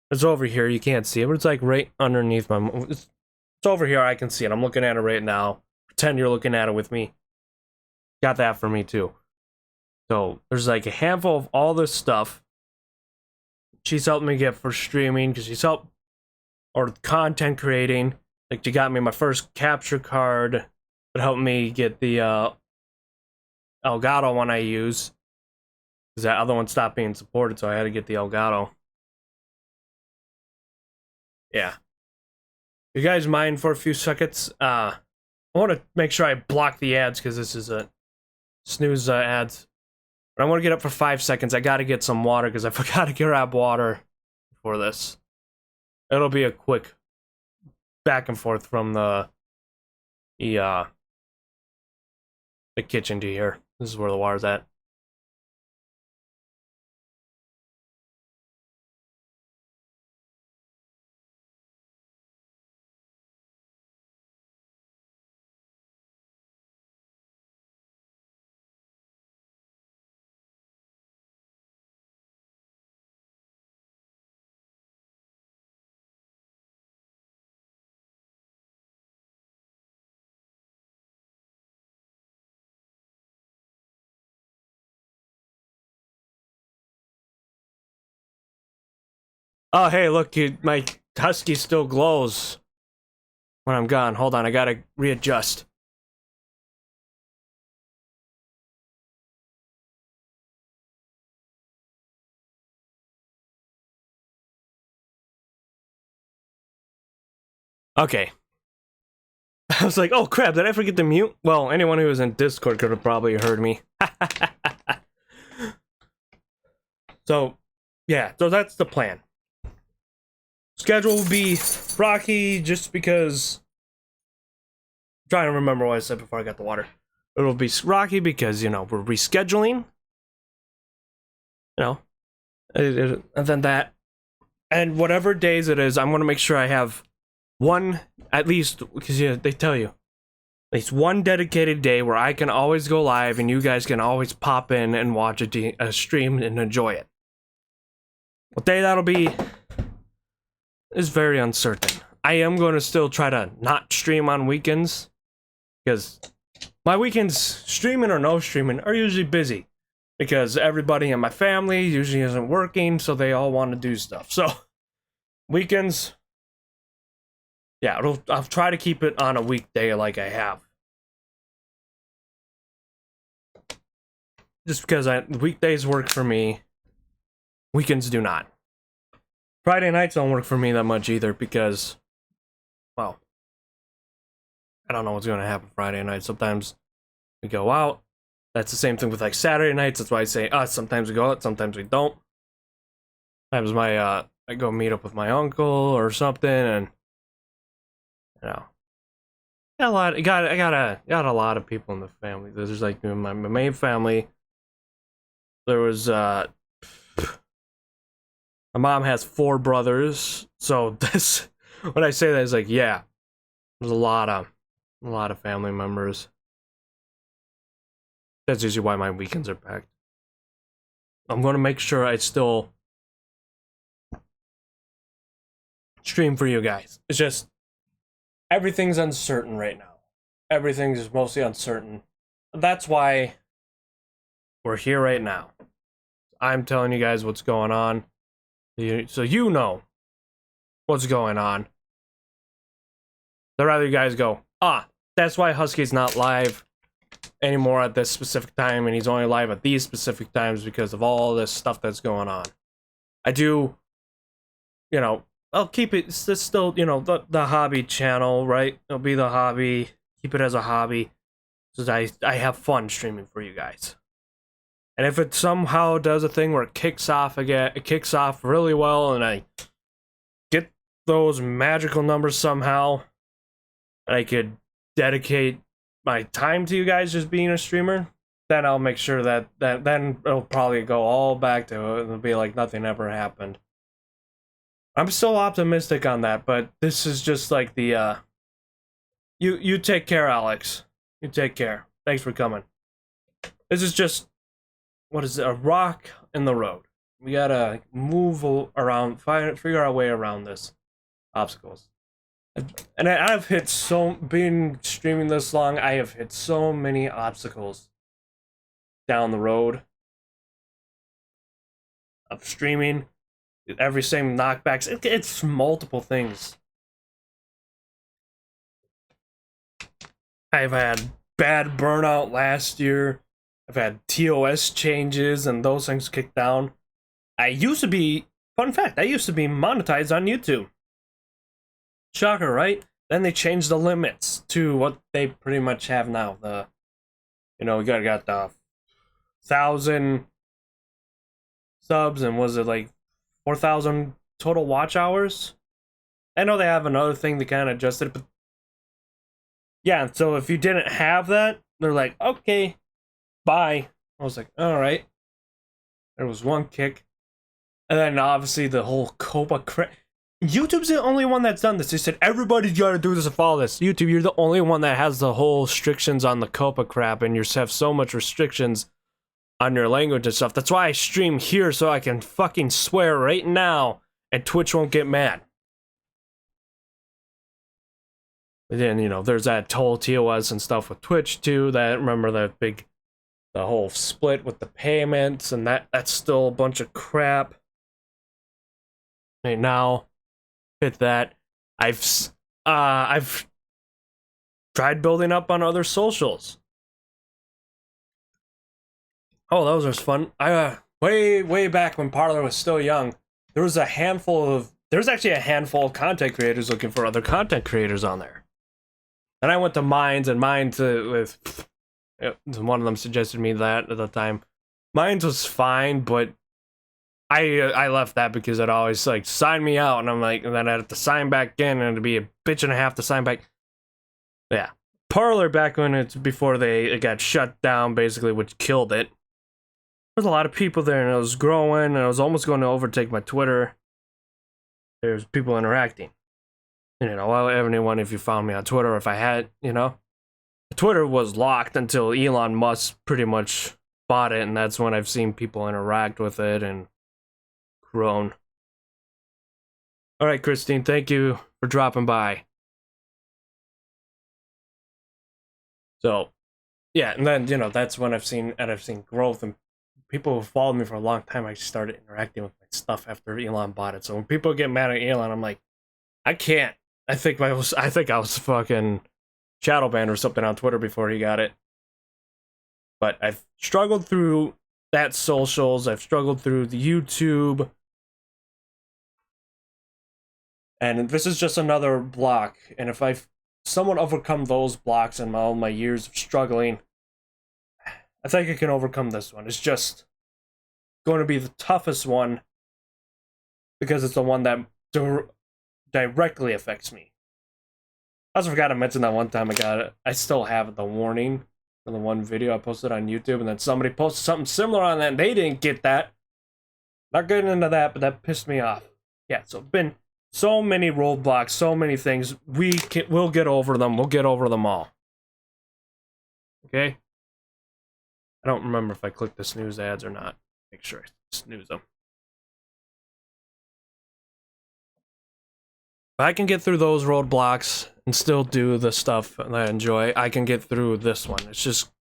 It's over here. You can't see it, but it's like right underneath my... It's over here. I can see it. I'm looking at it right now. Pretend you're looking at it with me. Got that for me too. So there's like a handful of all this stuff she's helped me get for streaming, because she's helped, or content creating. Like she got me my first capture card, but helped me get the Elgato one I use, because that other one stopped being supported, so I had to get the Elgato. Yeah. You guys mind for a few seconds? I want to make sure I block the ads because this is a snooze ads. But I want to get up for 5 seconds. I got to get some water because I forgot to grab water for this. It'll be a quick back and forth from the kitchen to here. This is where the water's at. Oh, hey, look, my husky still glows when I'm gone. Hold on, I gotta readjust. Okay. I was like, oh crap, did I forget to mute? Well, anyone who was in Discord could have probably heard me. So, yeah, so that's the plan. Schedule will be rocky just because... I'm trying to remember what I said before I got the water. It'll be rocky because, you know, we're rescheduling. You know, and then that. And whatever days it is, I'm going to make sure I have one, at least, because yeah, they tell you, at least one dedicated day where I can always go live and you guys can always pop in and watch a stream and enjoy it. What day that'll be is very uncertain. I am going to still try to not stream on weekends, because my weekends, streaming or no streaming, are usually busy. Because everybody in my family usually isn't working, so they all want to do stuff. So, weekends, yeah, I'll try to keep it on a weekday like I have. Just because weekdays work for me, weekends do not. Friday nights don't work for me that much either because, well, I don't know what's going to happen Friday night. Sometimes we go out. That's the same thing with like Saturday nights. That's why I say sometimes we go out, sometimes we don't. Sometimes I go meet up with my uncle or something, and you know, I got a lot of people in the family. There's like my main family. There was my mom has 4 brothers, so this when I say that, it's like, yeah, there's a lot of family members. That's usually why my weekends are packed. I'm going to make sure I still stream for you guys. It's just, everything's uncertain right now. Everything's mostly uncertain. That's why we're here right now. I'm telling you guys what's going on, so you know what's going on. I'd rather you guys go, that's why Husky's not live anymore at this specific time, and he's only live at these specific times because of all this stuff that's going on. I do, you know, I'll keep it, it's still, you know, the hobby channel, right? It'll be the hobby, keep it as a hobby, because I have fun streaming for you guys. And if it somehow does a thing where it kicks off again, it kicks off really well, and I get those magical numbers somehow, and I could dedicate my time to you guys just being a streamer, then I'll make sure that then it'll probably go all back to it. It'll be like nothing ever happened. I'm still optimistic on that, but this is just like the you take care, Alex. You take care. Thanks for coming. This is just, what is it, a rock in the road. We gotta move around, figure our way around this obstacles. And I've hit being streaming this long, I have hit so many obstacles down the road of streaming. Every same knockbacks, it's multiple things. I've had bad burnout last year. I've had TOS changes and those things kicked down. I used to be, fun fact, I used to be monetized on YouTube. Shocker, right? Then they changed the limits to what they pretty much have now. We got the 1,000 subs, and was it like 4,000 total watch hours? I know they have another thing that kind of adjusted, but yeah. So if you didn't have that, they're like, okay, bye. I was like, all right. There was one kick, and then obviously the whole COPA crap. YouTube's the only one that's done this. They said everybody's got to do this and follow this. YouTube, you're the only one that has the whole restrictions on the COPA crap, and you have so much restrictions on your language and stuff. That's why I stream here, so I can fucking swear right now, and Twitch won't get mad. And then, there's that whole TOS and stuff with Twitch too. Remember the whole split with the payments, and that's still a bunch of crap. Right now, with that, I've tried building up on other socials. Oh, those was fun. Way back when Parler was still young, there's actually a handful of content creators looking for other content creators on there. And I went to Minds, and Minds one of them suggested me that at the time. Minds was fine, but I left that because it always like sign me out, and I'm like, and then I had to sign back in, and it'd be a bitch and a half to sign back. Yeah, Parler back when before it got shut down, basically, which killed it. There's a lot of people there, and it was growing, and I was almost going to overtake my Twitter. There's people interacting. Well, anyone, if you found me on Twitter, if I had, Twitter was locked until Elon Musk pretty much bought it, and that's when I've seen people interact with it and grown. All right, Christine, thank you for dropping by. So, yeah, and then that's when I've seen growth, and people who followed me for a long time. I started interacting with my stuff after Elon bought it. So when people get mad at Elon, I'm like, I can't. I think I was fucking shadow banned or something on Twitter before he got it. But I've struggled through that socials. I've struggled through the YouTube. And this is just another block. And if I've somewhat overcome those blocks in all my years of struggling, I think I can overcome this one. It's just going to be the toughest one because it's the one that directly affects me. I also forgot to mention that one time I still have the warning for the one video I posted on YouTube, and then somebody posted something similar on that, and they didn't get that. Not getting into that, but that pissed me off. Yeah, so been so many roadblocks, so many things. We'll get over them. We'll get over them all. Okay? I don't remember if I clicked the snooze ads or not. Make sure I snooze them. If I can get through those roadblocks and still do the stuff that I enjoy, I can get through this one. It's just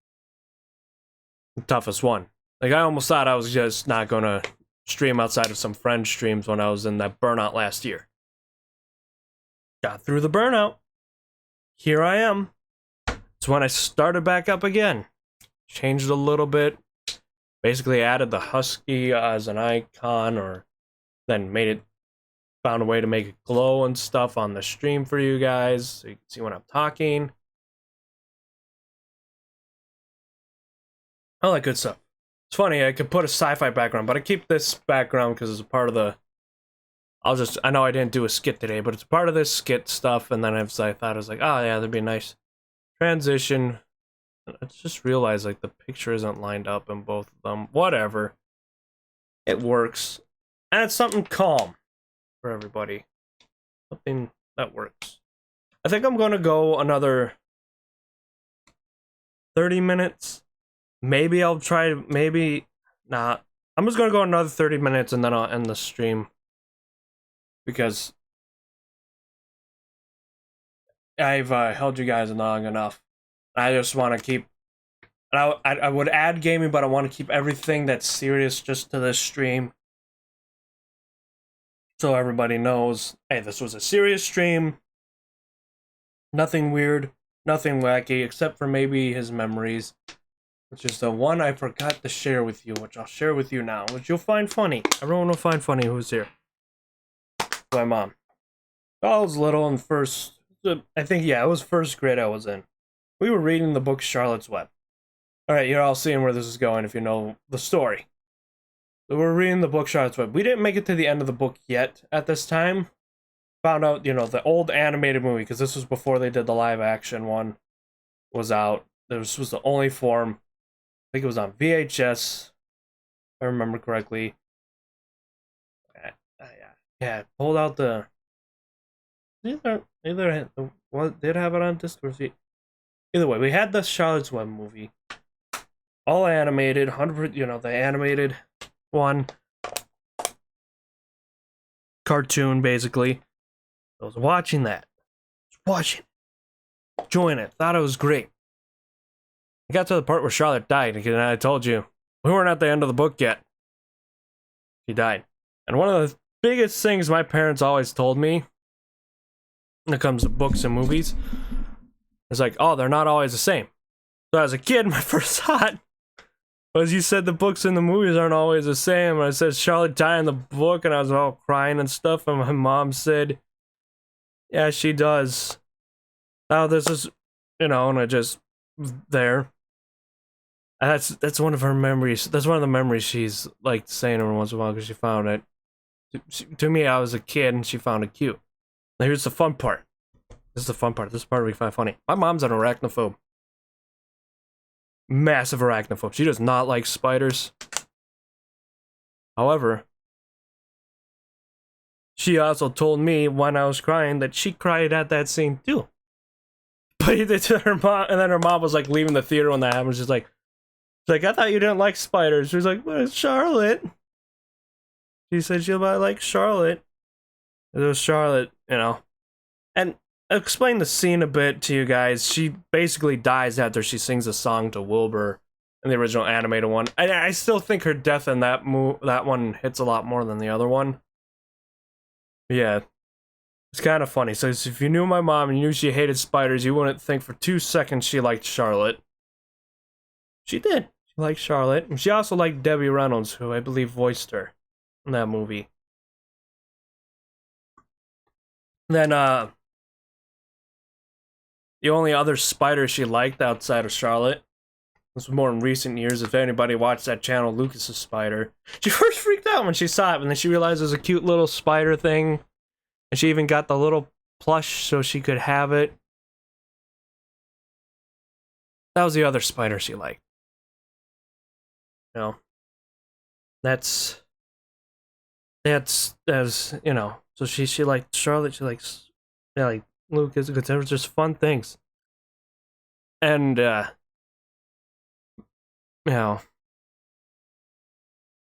the toughest one. Like, I almost thought I was just not gonna stream outside of some friend streams when I was in that burnout last year. Got through the burnout. Here I am. It's when I started back up again. Changed a little bit. Basically added the husky as an icon, or then found a way to make it glow and stuff on the stream for you guys, so you can see when I'm talking. All that good stuff. It's funny, I could put a sci-fi background, but I keep this background because it's a part of the... I know I didn't do a skit today, but it's part of this skit stuff, and then I thought, I was like, oh yeah, that'd be a nice transition. I just realized, like, the picture isn't lined up in both of them. Whatever. It works. And it's something calm for everybody. Something that works. I think I'm going to go another 30 minutes. Maybe I'll try, maybe not. I'm just going to go another 30 minutes and then I'll end the stream. Because I've held you guys long enough. I just want to keep... I would add gaming, but I want to keep everything that's serious just to this stream. So everybody knows, hey, this was a serious stream. Nothing weird, nothing wacky, except for maybe his memories. Which is the one I forgot to share with you, which I'll share with you now, which you'll find funny. Everyone will find funny who's here. My mom. I was little in first. I think yeah, it was first grade I was in. We were reading the book Charlotte's Web. All right, you're all seeing where this is going if you know the story. So we're reading the book Charlotte's Web. We didn't make it to the end of the book yet at this time. Found out, the old animated movie, because this was before they did the live action one, was out. This was the only form. I think it was on VHS, if I remember correctly. Yeah, pulled out the. Either what did have it on disc or either way, we had the Charlotte's Web movie, all animated, 100. The animated one, cartoon basically. I was watching that, enjoying it, thought it was great. I got to the part where Charlotte died, and I told you we weren't at the end of the book yet. She died, and one of the biggest things my parents always told me when it comes to books and movies is like, oh, they're not always the same. So as a kid, my first thought was, you said the books and the movies aren't always the same. And I said Charlotte died in the book, and I was all crying and stuff, and my mom said, yeah, she does. Now this is, and I just there. And that's one of her memories. That's one of the memories she's like saying every once in a while, because she found it. To me, I was a kid, and she found it cute. Now here's the fun part. This is the fun part. This part we find funny. My mom's an arachnophobe. Massive arachnophobe. She does not like spiders. However, she also told me when I was crying that she cried at that scene too. But to her mom, and then her mom was like leaving the theater when that happened. She's like, I thought you didn't like spiders. She was like, well, it's Charlotte. She said she might like Charlotte. It was Charlotte, And I'll explain the scene a bit to you guys. She basically dies after she sings a song to Wilbur in the original animated one. I still think her death in that one hits a lot more than the other one. Yeah, it's kind of funny. So if you knew my mom and you knew she hated spiders, you wouldn't think for 2 seconds she liked Charlotte. She did. She liked Charlotte. And she also liked Debbie Reynolds, who I believe voiced her in that movie. Then, the only other spider she liked outside of Charlotte, this was more in recent years. If anybody watched that channel, Lucas's Spider, she first freaked out when she saw it, and then she realized it was a cute little spider thing, and she even got the little plush so she could have it. That was the other spider she liked. That's so she liked Charlotte, she likes like Lucas, because there was just fun things. And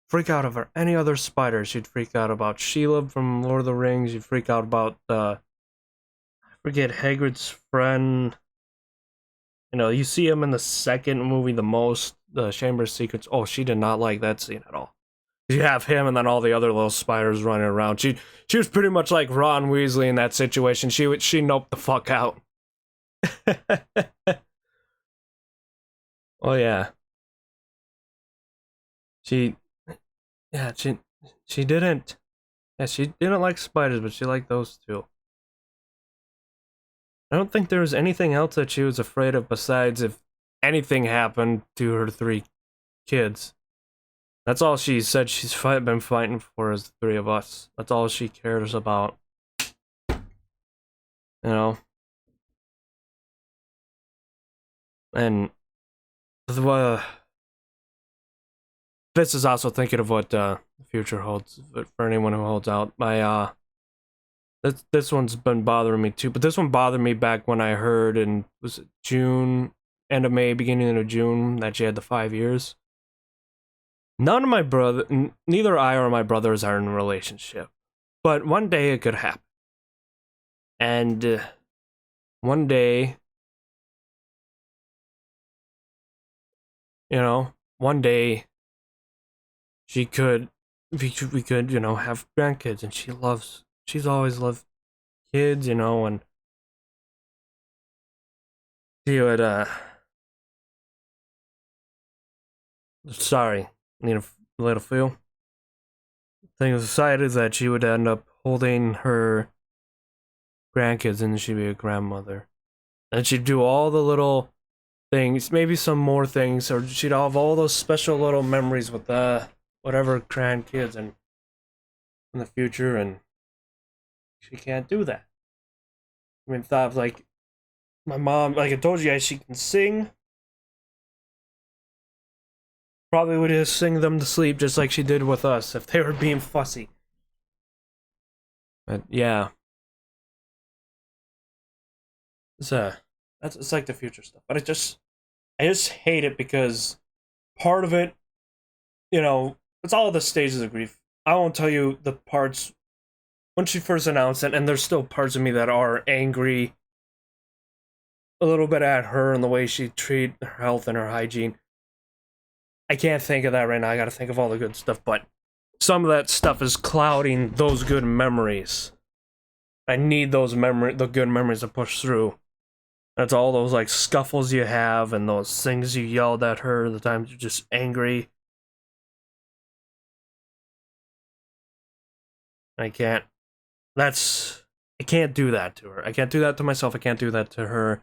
freak out over any other spider. She'd freak out about Sheila from Lord of the Rings. She'd freak out about I forget Hagrid's friend. You see him in the second movie the most, the Chamber of Secrets. Oh, she did not like that scene at all. You have him and then all the other little spiders running around. She was pretty much like Ron Weasley in that situation. She noped the fuck out. Oh yeah. She didn't. Yeah, she didn't like spiders, but she liked those two. I don't think there was anything else that she was afraid of besides if anything happened to her 3 kids. That's all she said she's been fighting for, is the 3 of us. That's all she cares about. And this is also thinking of what the future holds for anyone who holds out. This one's been bothering me too, but this one bothered me back when I heard was it June, end of May, beginning of June, that she had the 5 years. Neither I or my brothers are in a relationship, but one day it could happen. And one day, one day we could, have grandkids, and she's always loved kids, and she would, sorry, need a little feel. Thing was decided that she would end up holding her grandkids and then she'd be a grandmother. And she'd do all the little things, maybe some more things, or she'd have all those special little memories with whatever grandkids and in the future, and she can't do that. I mean, thought of, like, my mom, like I told you guys, she can sing. Probably would just sing them to sleep just like she did with us if they were being fussy. But yeah. It's like the future stuff. But I just hate it because part of it, you know, it's all the stages of grief. I won't tell you the parts when she first announced it, and there's still parts of me that are angry a little bit at her and the way she treated her health and her hygiene. I can't think of that right now. I gotta think of all the good stuff, but some of that stuff is clouding those good memories. I need the good memories to push through. That's all those like scuffles you have and those things you yelled at her, the times you're just angry. I can't do that to her. I can't do that to myself. I can't do that to her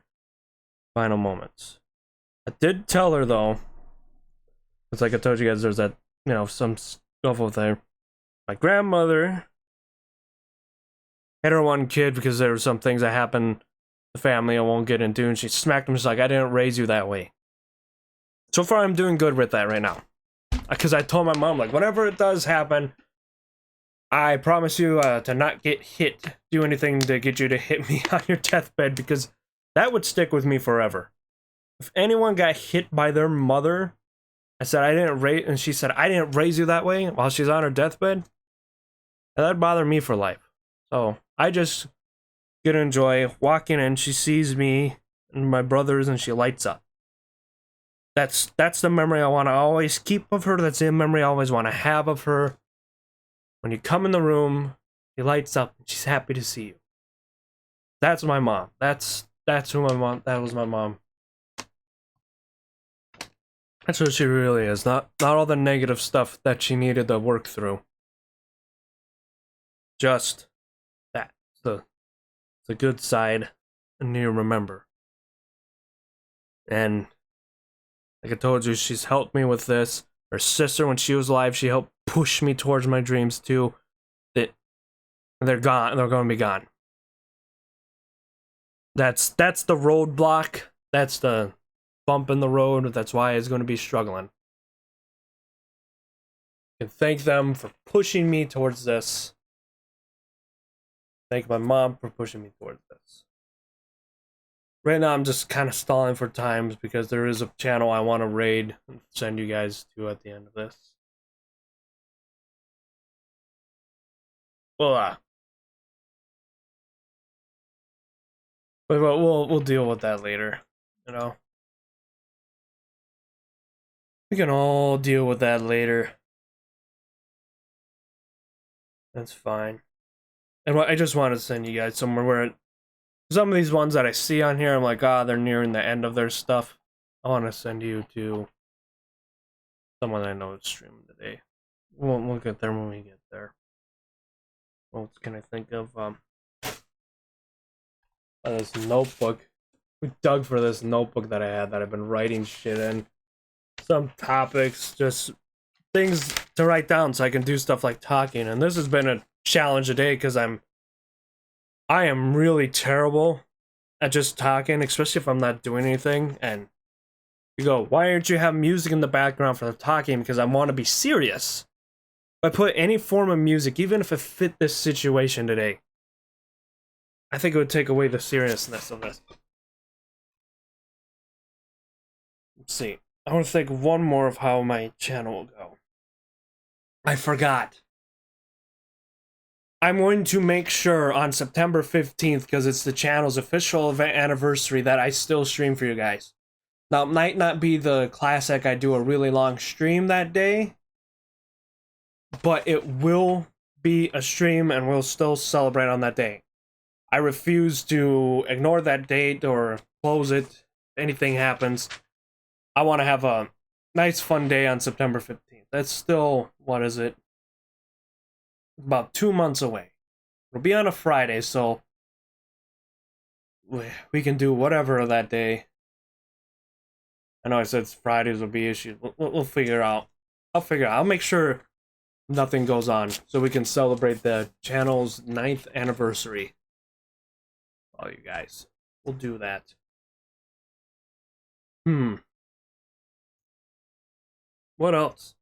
final moments. I did tell her though, it's like I told you guys, there's that, you know, some stuff over there. My grandmother had her one kid because there were some things that happened the family I won't get into, and she smacked him. She's like, I didn't raise you that way. So far, I'm doing good with that right now. Because I told my mom, like, whenever it does happen, I promise you to not get hit, do anything to get you to hit me on your deathbed, because that would stick with me forever. If anyone got hit by their mother, I said, I didn't raise, and she said, I didn't raise you that way while she's on her deathbed, that'd bother me for life. So I just get to enjoy walking in, she sees me and my brothers, and she lights up. That's the memory I want to always keep of her. That's the memory I always want to have of her. When you come in the room, she lights up and she's happy to see you. That's my mom. That's who my mom. That was my mom. That's what she really is. Not all the negative stuff that she needed to work through. Just that. The good side, and you remember. And like I told you, she's helped me with this. Her sister, when she was alive, she helped push me towards my dreams too. They're gone. They're going to be gone. That's the roadblock. That's the bump in the road. That's why it's going to be struggling. And thank them for pushing me towards this. Thank my mom for pushing me towards this. Right now, I'm just kind of stalling for times because there is a channel I want to raid and send you guys to at the end of this. Well, but we'll deal with that later. You know, we can all deal with that later. That's fine. And I just want to send you guys somewhere where some of these ones that I see on here, I'm like, they're nearing the end of their stuff. I want to send you to someone I know is streaming today. We'll get there when we get there. What can I think of? This notebook. We dug for this notebook that I had that I've been writing shit in. Some topics, just things to write down so I can do stuff like talking. And this has been a challenge today because I am really terrible at just talking, especially if I'm not doing anything. And you go, why aren't you having music in the background for the talking? Because I want to be serious. If I put any form of music, even if it fit this situation today, I think it would take away the seriousness of this. Let's see. I want to think one more of how my channel will go. I forgot. I'm going to make sure on September 15th, because it's the channel's official event anniversary, that I still stream for you guys. Now, it might not be the classic, I do a really long stream that day, but it will be a stream and we'll still celebrate on that day. I refuse to ignore that date or close it if anything happens. I want to have a nice fun day on September 15th. That's still, what is it? About 2 months away. It'll be on a Friday, so we can do whatever that day. I know I said Fridays will be issues. We'll figure out. I'll figure out. I'll make sure nothing goes on so we can celebrate the channel's 9th anniversary. All you guys. We'll do that. What else?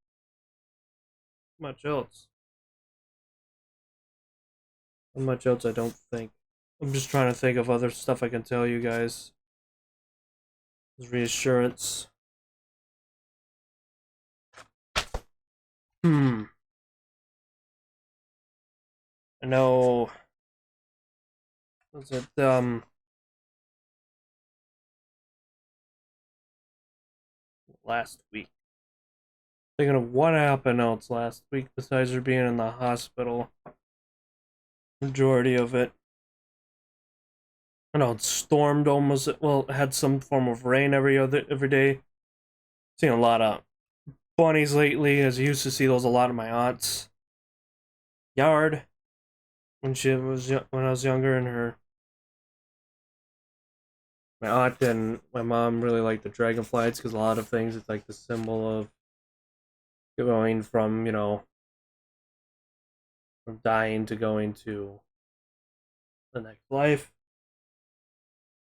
Much else. Much else I don't think. I'm just trying to think of other stuff I can tell you guys. Reassurance. I know. Was it last week? Thinking of what happened else last week besides her being in the hospital. Majority of it. I know it stormed almost. Well, it had some form of rain every day. Seen a lot of bunnies lately, as I used to see those a lot in my aunt's yard when I was younger. And my aunt and my mom really like the dragonflies because a lot of things it's like the symbol of going from from dying to going to the next life.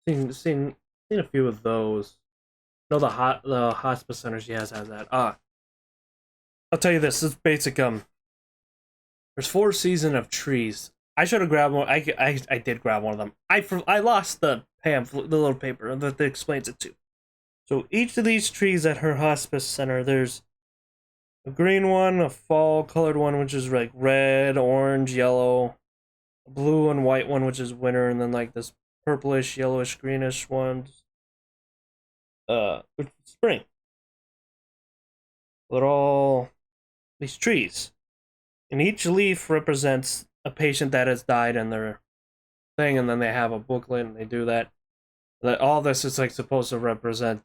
Seen a few of those. No, the hospice center she has that. I'll tell you this. This is basic. There's 4 seasons of trees. I should have grabbed one. I did grab one of them. I lost the pamphlet, the little paper that explains it to. So each of these trees at her hospice center, there's a green one, a fall colored one, which is like red, orange, yellow, a blue and white one, which is winter, and then like this purplish, yellowish, greenish ones. Which is spring. They're all these trees. And each leaf represents a patient that has died in their thing, and then they have a booklet and they do that. All this is like supposed to represent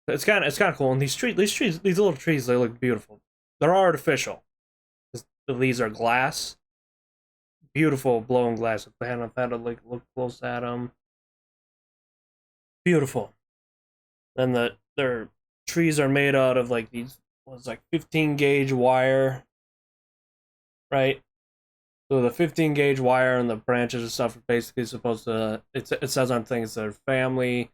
it's kind of cool. And these little trees, they look beautiful. They're artificial. The leaves are glass. Beautiful blown glass. I've had to like look close at them. Beautiful. And their trees are made out of like these 15 gauge wire, right? So the 15 gauge wire and the branches and stuff are basically supposed to. It says on things their family,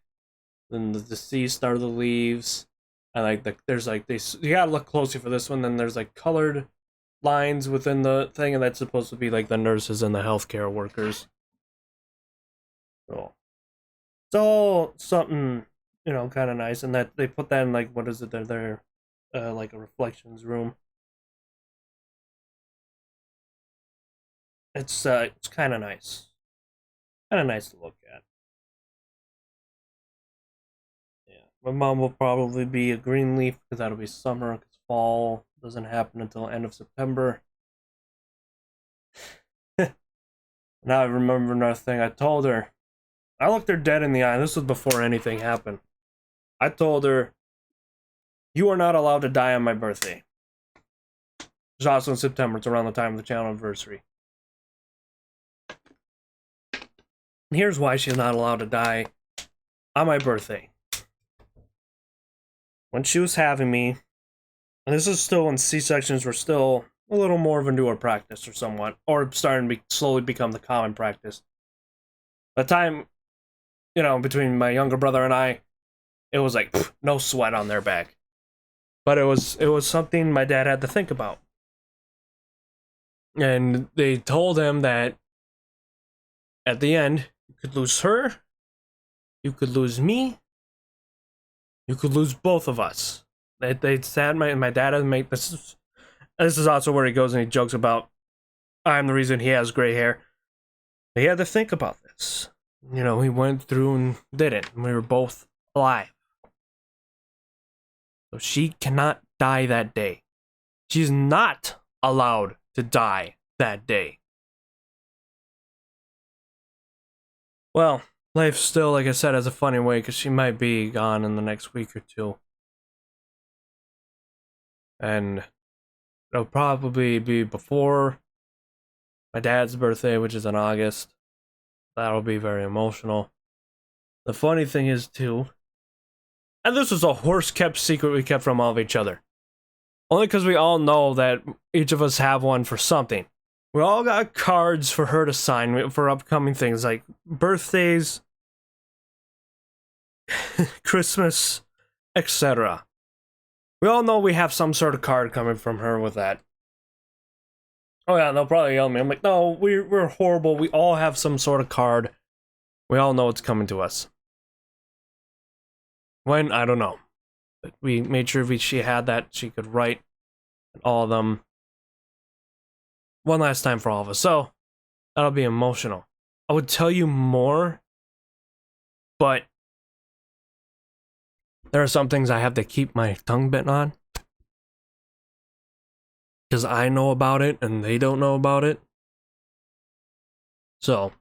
then the deceased are the leaves, and like there's like this. You gotta look closely for this one. Then there's like colored lines within the thing, and that's supposed to be like the nurses and the healthcare workers. So it's all something, kind of nice, and that they put that in like what is it? They're like a reflections room. It's kind of nice, to look at. Yeah, my mom will probably be a green leaf because that'll be summer. Because fall doesn't happen until end of September. Now I remember another thing. I told her, I looked her dead in the eye. This was before anything happened. I told her, "You are not allowed to die on my birthday." It's also in September. It's around the time of the channel anniversary. And here's why she's not allowed to die on my birthday. When she was having me, and this is still when C-sections were still a little more of a newer practice or somewhat, or starting to slowly become the common practice. By the time, between my younger brother and I, it was like no sweat on their back. But it was something my dad had to think about. And they told him that at the end, you could lose her, you could lose me, you could lose both of us. They said my dad had made this. This is also where he goes and he jokes about I'm the reason he has gray hair. He had to think about this. He went through and did it. And we were both alive. So she cannot die that day. She's not allowed to die that day. Well, life still, like I said, has a funny way because she might be gone in the next week or two. And it'll probably be before my dad's birthday, which is in August. That'll be very emotional. The funny thing is, too, and this was a horse-kept secret we kept from all of each other. Only because we all know that each of us have one for something. We all got cards for her to sign for upcoming things like birthdays, Christmas, etc. We all know we have some sort of card coming from her with that. Oh yeah, they'll probably yell at me. I'm like, no, we're horrible. We all have some sort of card. We all know it's coming to us. When? I don't know. But we made sure she had that. She could write all of them. One last time for all of us. So, that'll be emotional. I would tell you more, but there are some things I have to keep my tongue bitten on. Because I know about it and they don't know about it. So,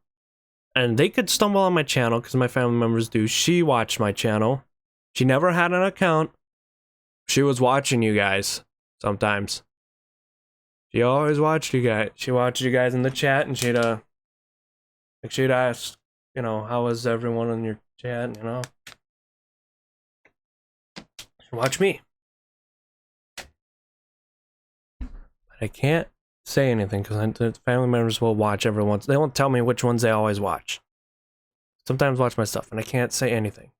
and they could stumble on my channel because my family members do. She watched my channel. She never had an account. She was watching you guys sometimes. She always watched you guys. She watched you guys in the chat and she'd ask, you know, how is everyone in your chat, you know? She'd watch me. I can't say anything because the family members will watch every once. They won't tell me which ones they always watch. Sometimes watch my stuff, and I can't say anything.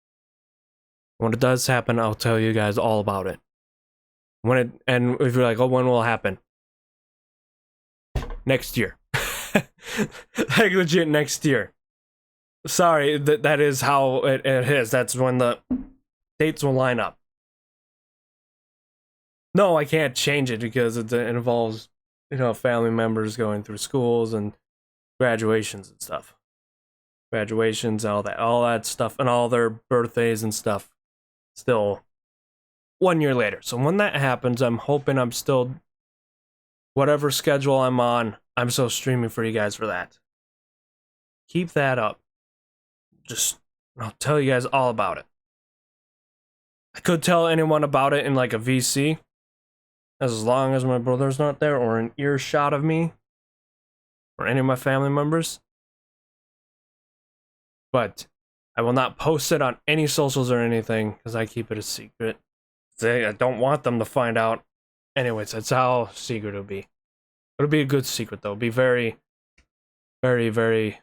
When it does happen, I'll tell you guys all about it. And if you're like, oh, when will it happen? Next year. Like legit next year. Sorry, that is how it is. That's when the dates will line up. No, I can't change it because it involves, you know, family members going through schools and graduations and stuff. Graduations, all that stuff, and all their birthdays and stuff. Still 1 year later. So when that happens, I'm hoping I'm still, whatever schedule I'm on, I'm still streaming for you guys for that. Keep that up. I'll tell you guys all about it. I could tell anyone about it in like a VC. As long as my brother's not there or an earshot of me or any of my family members. But I will not post it on any socials or anything because I keep it a secret. I don't want them to find out. Anyways, that's how secret it'll be. It'll be a good secret though. It'll be very, very, very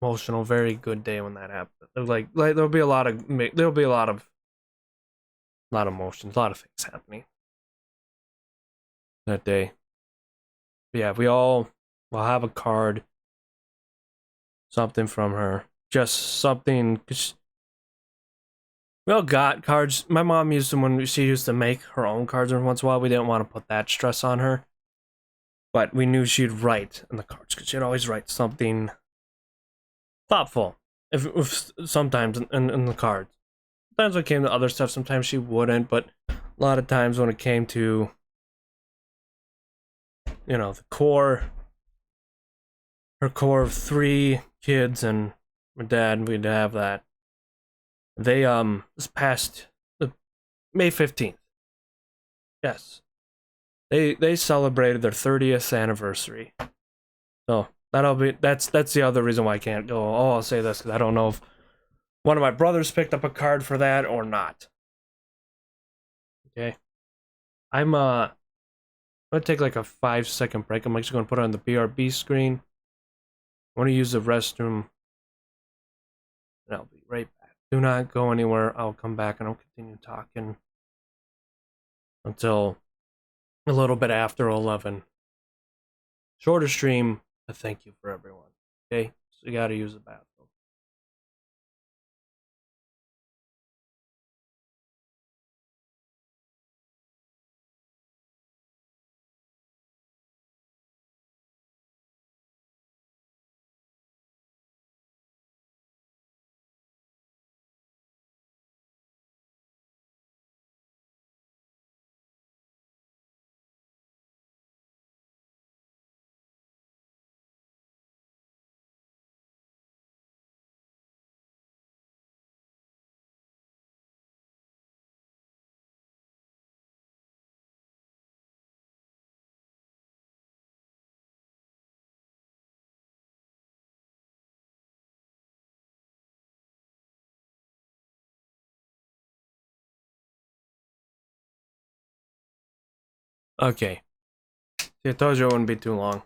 emotional, very good day when that happens. Like there'll be a lot of emotions, a lot of things happening that day. But yeah, we all will have a card, something from her, just something. We all got cards. My mom used them when she used to make her own cards every once in a while. We didn't want to put that stress on her, but we knew she'd write in the cards because she'd always write something thoughtful. If sometimes in the cards. Sometimes when it came to other stuff, sometimes she wouldn't, but a lot of times when it came to, you know, her core of 3 kids and my dad, we'd have that. They, this past May 15th. Yes. They celebrated their 30th anniversary. So, that's the other reason why I can't go, oh, I'll say this, because I don't know if one of my brothers picked up a card for that or not. Okay. I'm gonna take like a 5-second break. I'm actually gonna put it on the BRB screen. I want to use the restroom. And I'll be right back. Do not go anywhere. I'll come back and I'll continue talking until a little bit after 11. Shorter stream, but thank you for everyone. Okay? So you gotta use the bathroom. Okay. See, I told you it wouldn't be too long.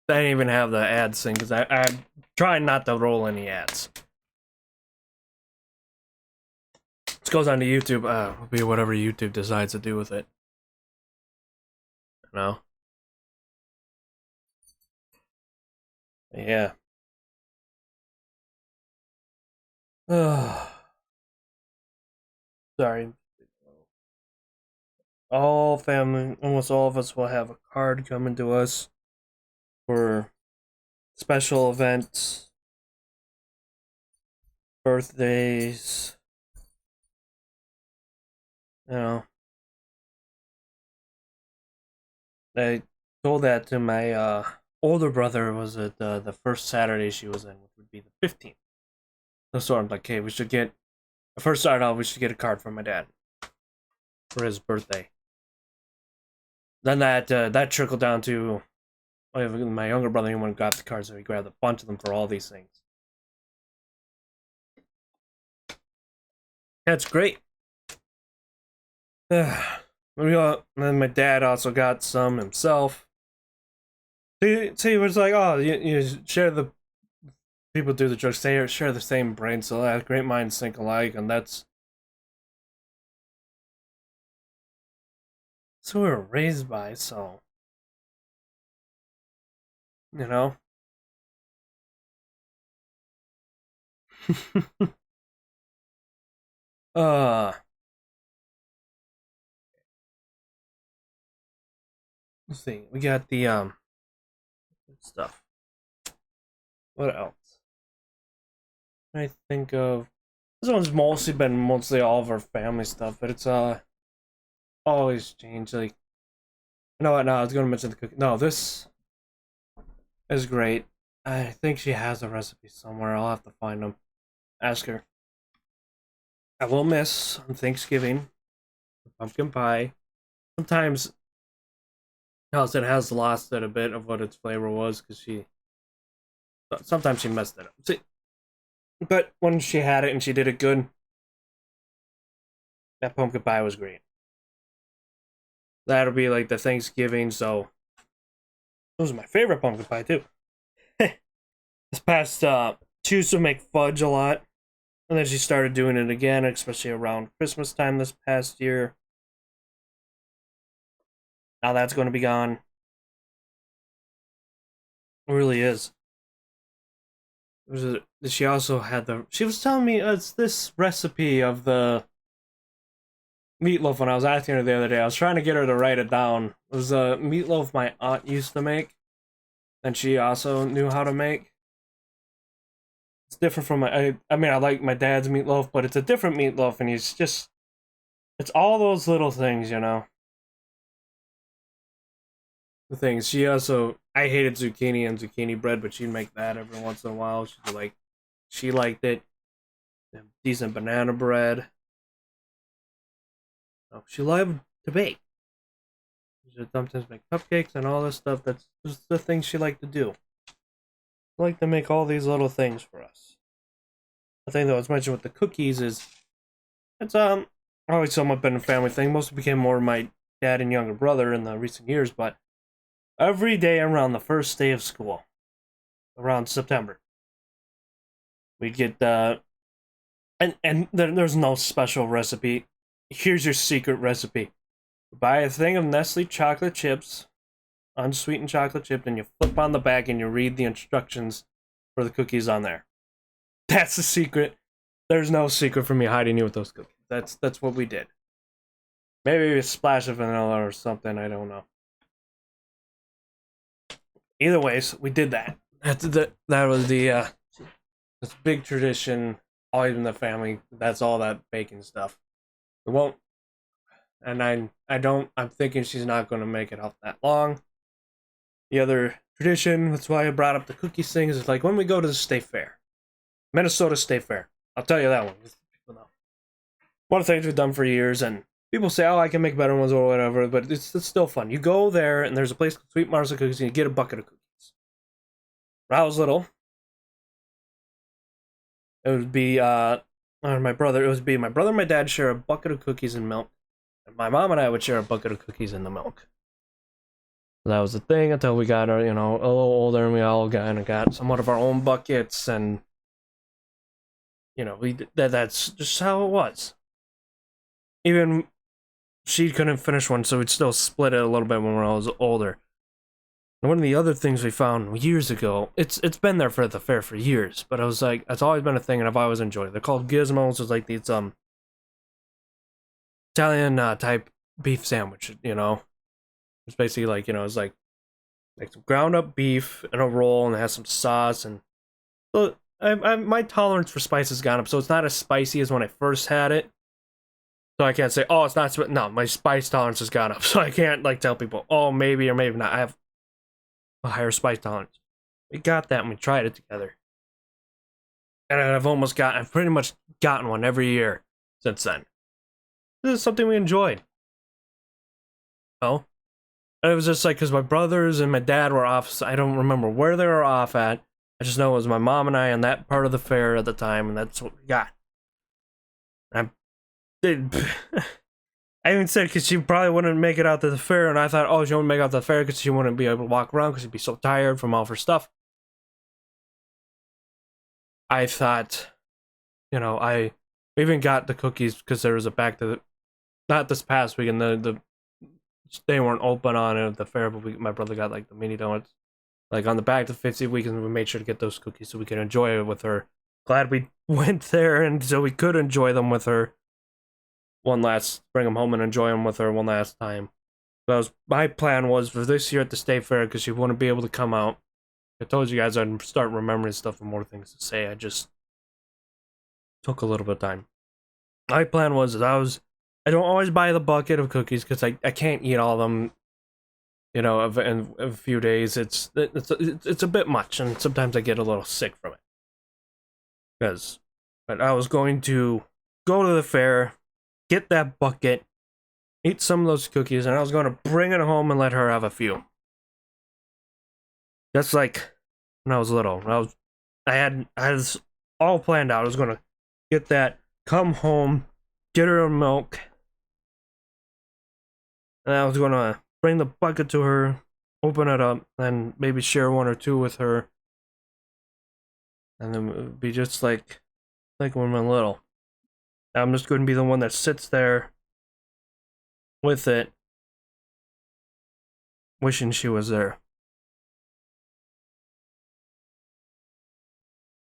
I didn't even have the ads thing because I'm trying not to roll any ads. This goes on to YouTube. It'll be whatever YouTube decides to do with it. You know? Yeah. Sorry. All family, almost all of us will have a card coming to us for special events, birthdays, you know. I told that to my older brother. Was it the first Saturday she was in, which would be the 15th. So I'm like, hey, we should get, I first started out, we should get a card from my dad for his birthday. Then that trickled down to my younger brother. He went and got the cards, so he grabbed a bunch of them for all these things. That's great. And then my dad also got some himself. See, it was like, oh, you share the people do the drugs, they share the same brain, so that great minds think alike, and that's who we were raised by. So, you know. uh let's see, we got the stuff. What else? I think of, this one's mostly all of our family stuff, but it's always changed. Like, you know what? No, I was gonna mention the cookie. No, this is great. I think she has a recipe somewhere. I'll have to find them. Ask her. I will miss on Thanksgiving pumpkin pie. Sometimes it has lost it a bit of what its flavor was because sometimes she messed it up. See, but when she had it and she did it good, that pumpkin pie was great. That'll be like the Thanksgiving, so it was my favorite pumpkin pie too. This past she used to make fudge a lot, and then she started doing it again, especially around Christmas time this past year. Now that's going to be gone. It really is. She also had she was telling me it's this recipe of the meatloaf when I was asking her the other day. I was trying to get her to write it down. It was a meatloaf my aunt used to make, and she also knew how to make. It's different from I mean, I like my dad's meatloaf, but it's a different meatloaf, and it's all those little things, you know. The things. She also, I hated zucchini and zucchini bread, but she'd make that every once in a while. She liked it. Decent banana bread. Oh, she loved to bake. She sometimes make cupcakes and all this stuff. That's just the things she liked to do. She liked to make all these little things for us. The thing that was mentioned with the cookies is, it's always somewhat been a family thing. Mostly became more my dad and younger brother in the recent years, but every day around the first day of school, around September, we'd get and there's no special recipe. Here's your secret recipe: buy a thing of Nestle chocolate chips, unsweetened chocolate chip, and you flip on the back and you read the instructions for the cookies on there. That's the secret. There's no secret for me hiding you with those cookies. That's what we did. Maybe a splash of vanilla or something. I don't know. Either ways, we did that. That was the this big tradition, always in the family. That's all that baking stuff. It won't, and I'm thinking she's not going to make it out that long. The other tradition, that's why I brought up the cookies thing, is like when we go to the state fair, Minnesota State Fair. I'll tell you that one. One of the things we've done for years, and people say, oh, I can make better ones or whatever, but it's still fun. You go there, and there's a place called Sweet Martha Cookies, and you get a bucket of cookies. When I was little, it would be my brother. It would be my brother and my dad share a bucket of cookies and milk, and my mom and I would share a bucket of cookies and the milk. That was the thing until we got, you know, a little older and we all got somewhat of our own buckets, and you know, that's just how it was. Even she couldn't finish one, so we'd still split it a little bit when I was older. And one of the other things we found years ago, it's been there for the fair for years, but I was like, it's always been a thing, and I've always enjoyed it. They're called gizmos. It's like these Italian type beef sandwich. You know, it's basically like, you know, it's like some ground up beef in a roll, and it has some sauce, and so my tolerance for spice has gone up, so it's not as spicy as when I first had it. So I can't say, oh, it's not. No, my spice tolerance has gone up, so I can't like tell people, oh, maybe or maybe not. I have a higher spice tolerance. We got that and we tried it together, and I've pretty much gotten one every year since then. This is something we enjoyed. Oh, and it was just like because my brothers and my dad were off. So I don't remember where they were off at. I just know it was my mom and I on that part of the fair at the time, and that's what we got. I did. I even said because she probably wouldn't make it out to the fair, and I thought, oh, she wouldn't make it out to the fair because she wouldn't be able to walk around because she'd be so tired from all of her stuff. I thought, you know, I even got the cookies because there was a back to the, not this past weekend, they weren't open on it at the fair, but my brother got like the mini donuts. Like on the back to 50 weekend, we made sure to get those cookies so we could enjoy it with her. Glad we went there and so we could enjoy them with her. Bring them home and enjoy them with her one last time. My plan was for this year at the state fair because she wouldn't be able to come out. I told you guys I'd start remembering stuff and more things to say. I just took a little bit of time. My plan was I don't always buy the bucket of cookies because I can't eat all of them. You know, in a few days, it's a bit much, and sometimes I get a little sick from it. But I was going to go to the fair, get that bucket, eat some of those cookies, and I was going to bring it home and let her have a few. That's like when I was little. I had this all planned out. I was going to get that, come home, get her a milk, and I was going to bring the bucket to her, open it up, and maybe share one or two with her. And then it would be just like when we were little. I'm just going to be the one that sits there with it, wishing she was there.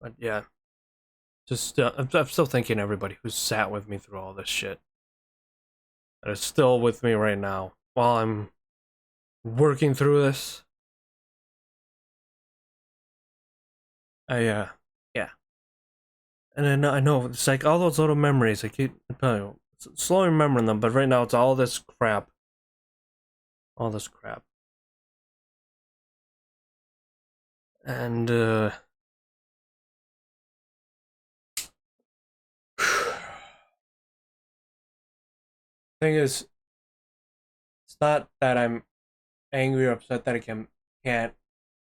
But yeah, just I'm still thinking everybody who sat with me through all this shit, that is still with me right now while I'm working through this. Yeah. And then I know it's like all those little memories. I keep slowly remembering them, but right now it's all this crap. All this crap. And thing is, it's not that I'm angry or upset that I can't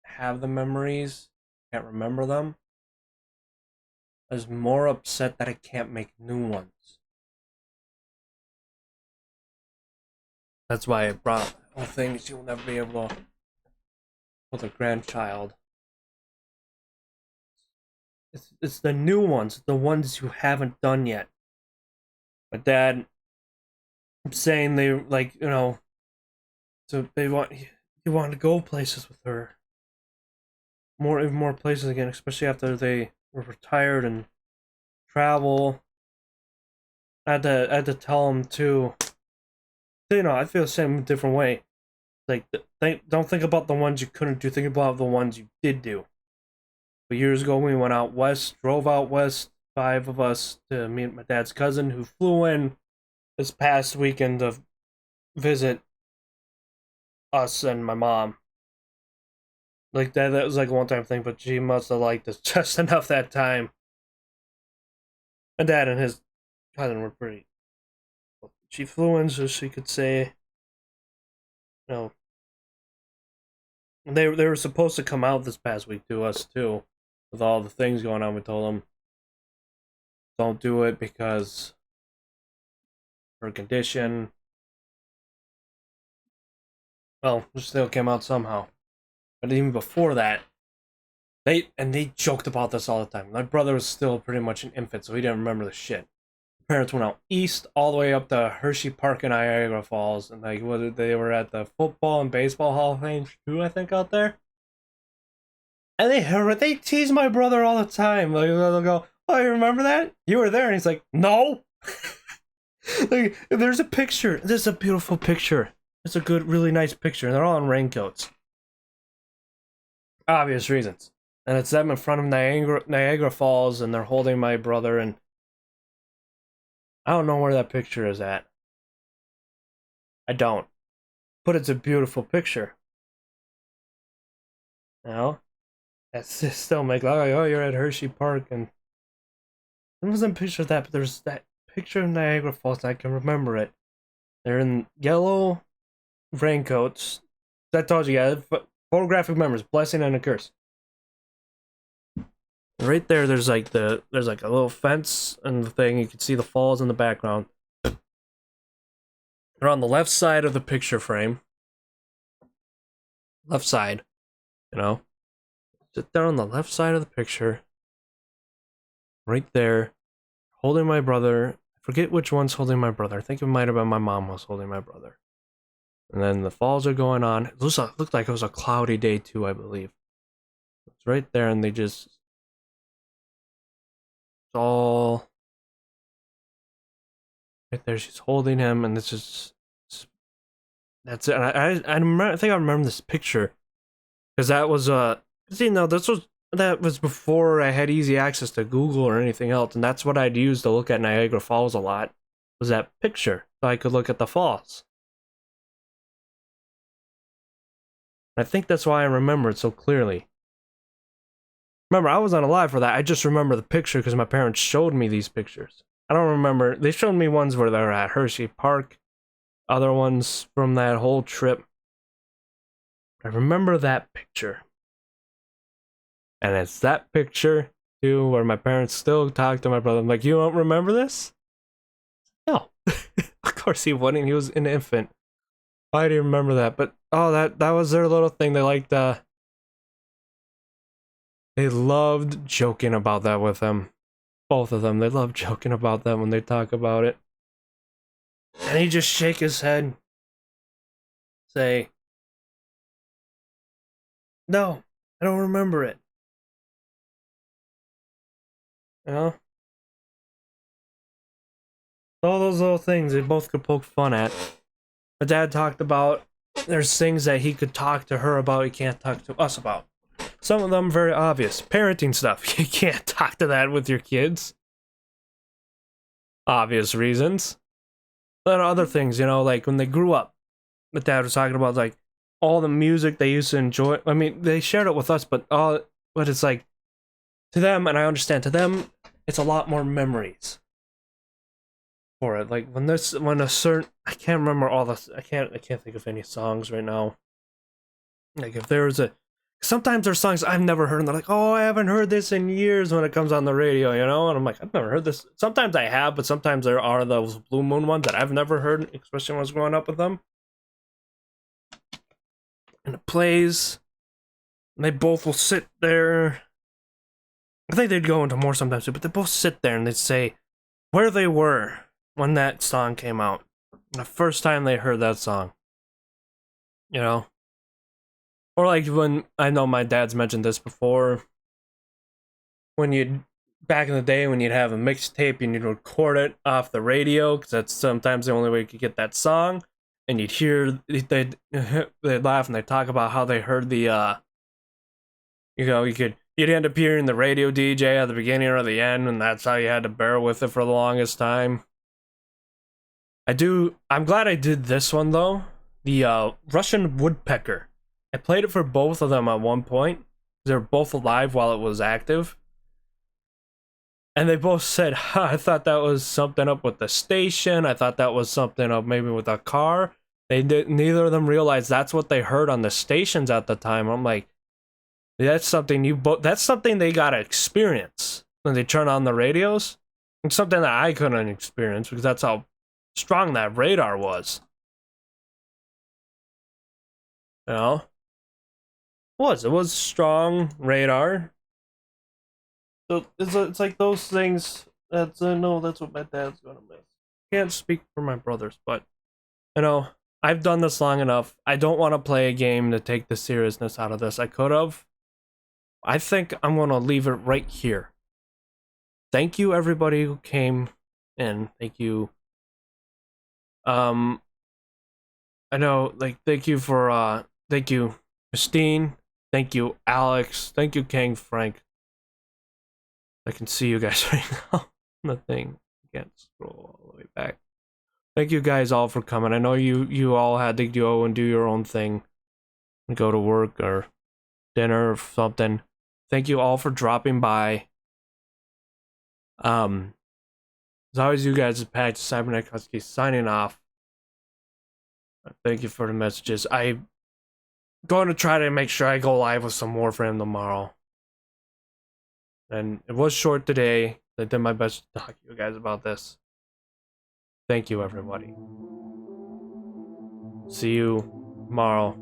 have the memories, can't remember them. I was more upset that I can't make new ones. That's why I brought the whole thing. She will never be able to with a grandchild. It's the new ones, the ones you haven't done yet. My dad saying they like, you know, so they want to go places with her. Even more places again, especially after they were retired and travel. I had to tell them too. You know, I feel the same different way. Like, don't think about the ones you couldn't do. Think about the ones you did do. But years ago, we went out west, drove out west, 5 of us, to meet my dad's cousin who flew in this past weekend to visit us and my mom. Like that was like a one-time thing, but she must have liked us just enough that time. My dad and his cousin were pretty. She flew in so she could say, you know, they were supposed to come out this past week to us too, with all the things going on. We told them, don't do it because her condition. Well, it still came out somehow. But even before that, they joked about this all the time. My brother was still pretty much an infant, so he didn't remember the shit. Parents went out east all the way up to Hershey Park in Niagara Falls, and like they were at the football and baseball Hall of Fame too, I think, out there. And they tease my brother all the time. Like they'll go, "Oh, you remember that? You were there," and he's like, "No." Like, there's a picture. This is a beautiful picture. It's a good, really nice picture. And they're all in raincoats. Obvious reasons. And it's them in front of Niagara Falls, and they're holding my brother, and I don't know where that picture is at. I don't. But it's a beautiful picture. You know? That's still make like, oh, you're at Hershey Park, and there wasn't a picture of that, but there's that picture of Niagara Falls, and I can remember it. They're in yellow raincoats. I told you guys, photographic memories, blessing and a curse. Right there, there's like a little fence and the thing. You can see the falls in the background. They're on the left side of the picture frame. Left side, you know. Sit there on the left side of the picture. Right there, holding my brother. I forget which one's holding my brother. I think it might have been my mom was holding my brother. And then the falls are going on. It looked like it was a cloudy day too, I believe. It's right there, and they just all right there. She's holding him, and this is that's it. And I remember. I think I remember this picture because that was that was before I had easy access to Google or anything else, and that's what I'd use to look at Niagara Falls a lot. Was that picture so I could look at the falls. I think that's why I remember it so clearly. Remember, I wasn't alive for that. I just remember the picture because my parents showed me these pictures. I don't remember. They showed me ones where they were at Hershey Park. Other ones from that whole trip. I remember that picture. And it's that picture, too, where my parents still talk to my brother. I'm like, you don't remember this? No. Of course he wouldn't. He was an infant. Why do you remember that? But, oh, that was their little thing. They liked, they loved joking about that with him. Both of them. They love joking about that when they talk about it. And he just shake his head. Say, no, I don't remember it. You know? All those little things they both could poke fun at. My dad talked about there's things that he could talk to her about he can't talk to us about. Some of them very obvious. Parenting stuff. You can't talk to that with your kids. Obvious reasons. Then other things, you know, like when they grew up, my dad was talking about like all the music they used to enjoy. I mean, they shared it with us, but it's like to them, and I understand to them, it's a lot more memories for it. Like when a certain, I can't remember all the, I can't think of any songs right now. Like if there was sometimes there's songs I've never heard, and they're like, oh, I haven't heard this in years when it comes on the radio, you know? And I'm like, I've never heard this. Sometimes I have, but sometimes there are those Blue Moon ones that I've never heard, especially when I was growing up with them. And it plays, and they both will sit there. I think they'd go into more sometimes too, but they both sit there and they'd say where they were when that song came out. The first time they heard that song. You know? Or like when, I know my dad's mentioned this before, when back in the day when you'd have a mixtape and you'd record it off the radio, because that's sometimes the only way you could get that song, and you'd hear, they'd laugh and they'd talk about how they heard the, you'd end up hearing the radio DJ at the beginning or the end, and that's how you had to bear with it for the longest time. I'm glad I did this one though, the Russian Woodpecker. I played it for both of them at one point. They were both alive while it was active. And they both said, I thought that was something up with the station. I thought that was something up maybe with a car. Neither of them realized that's what they heard on the stations at the time. I'm like, that's something they gotta experience when they turn on the radios. It's something that I couldn't experience because that's how strong that radar was. You know? It was strong radar. So it's like those things. That's I know that's what my dad's gonna miss. Can't speak for my brothers, but you know, I've done this long enough. I don't want to play a game to take the seriousness out of this. I could have. I think I'm gonna leave it right here. Thank you everybody who came in. Thank you. I know, like, thank you Christine. Thank you, Alex. Thank you, Kang Frank. I can see you guys right now. The thing. I can't scroll all the way back. Thank you guys all for coming. I know you all had to go and do your own thing. And go to work or dinner or something. Thank you all for dropping by. As always, you guys, Pat Cybernetic Husky signing off. Thank you for the messages. I'm going to try to make sure I go live with some Warframe tomorrow. And it was short today. I did my best to talk to you guys about this. Thank you, everybody. See you tomorrow.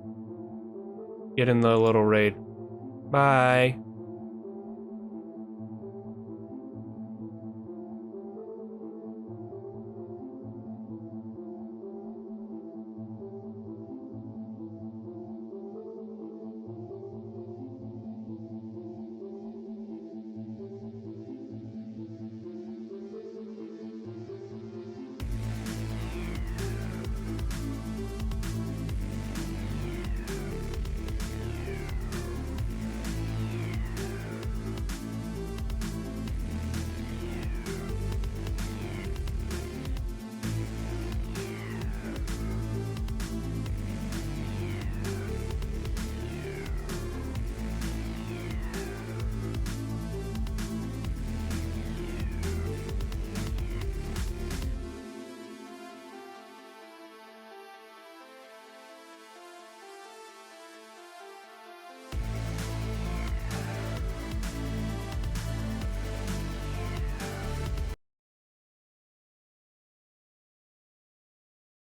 Get in the little raid. Bye.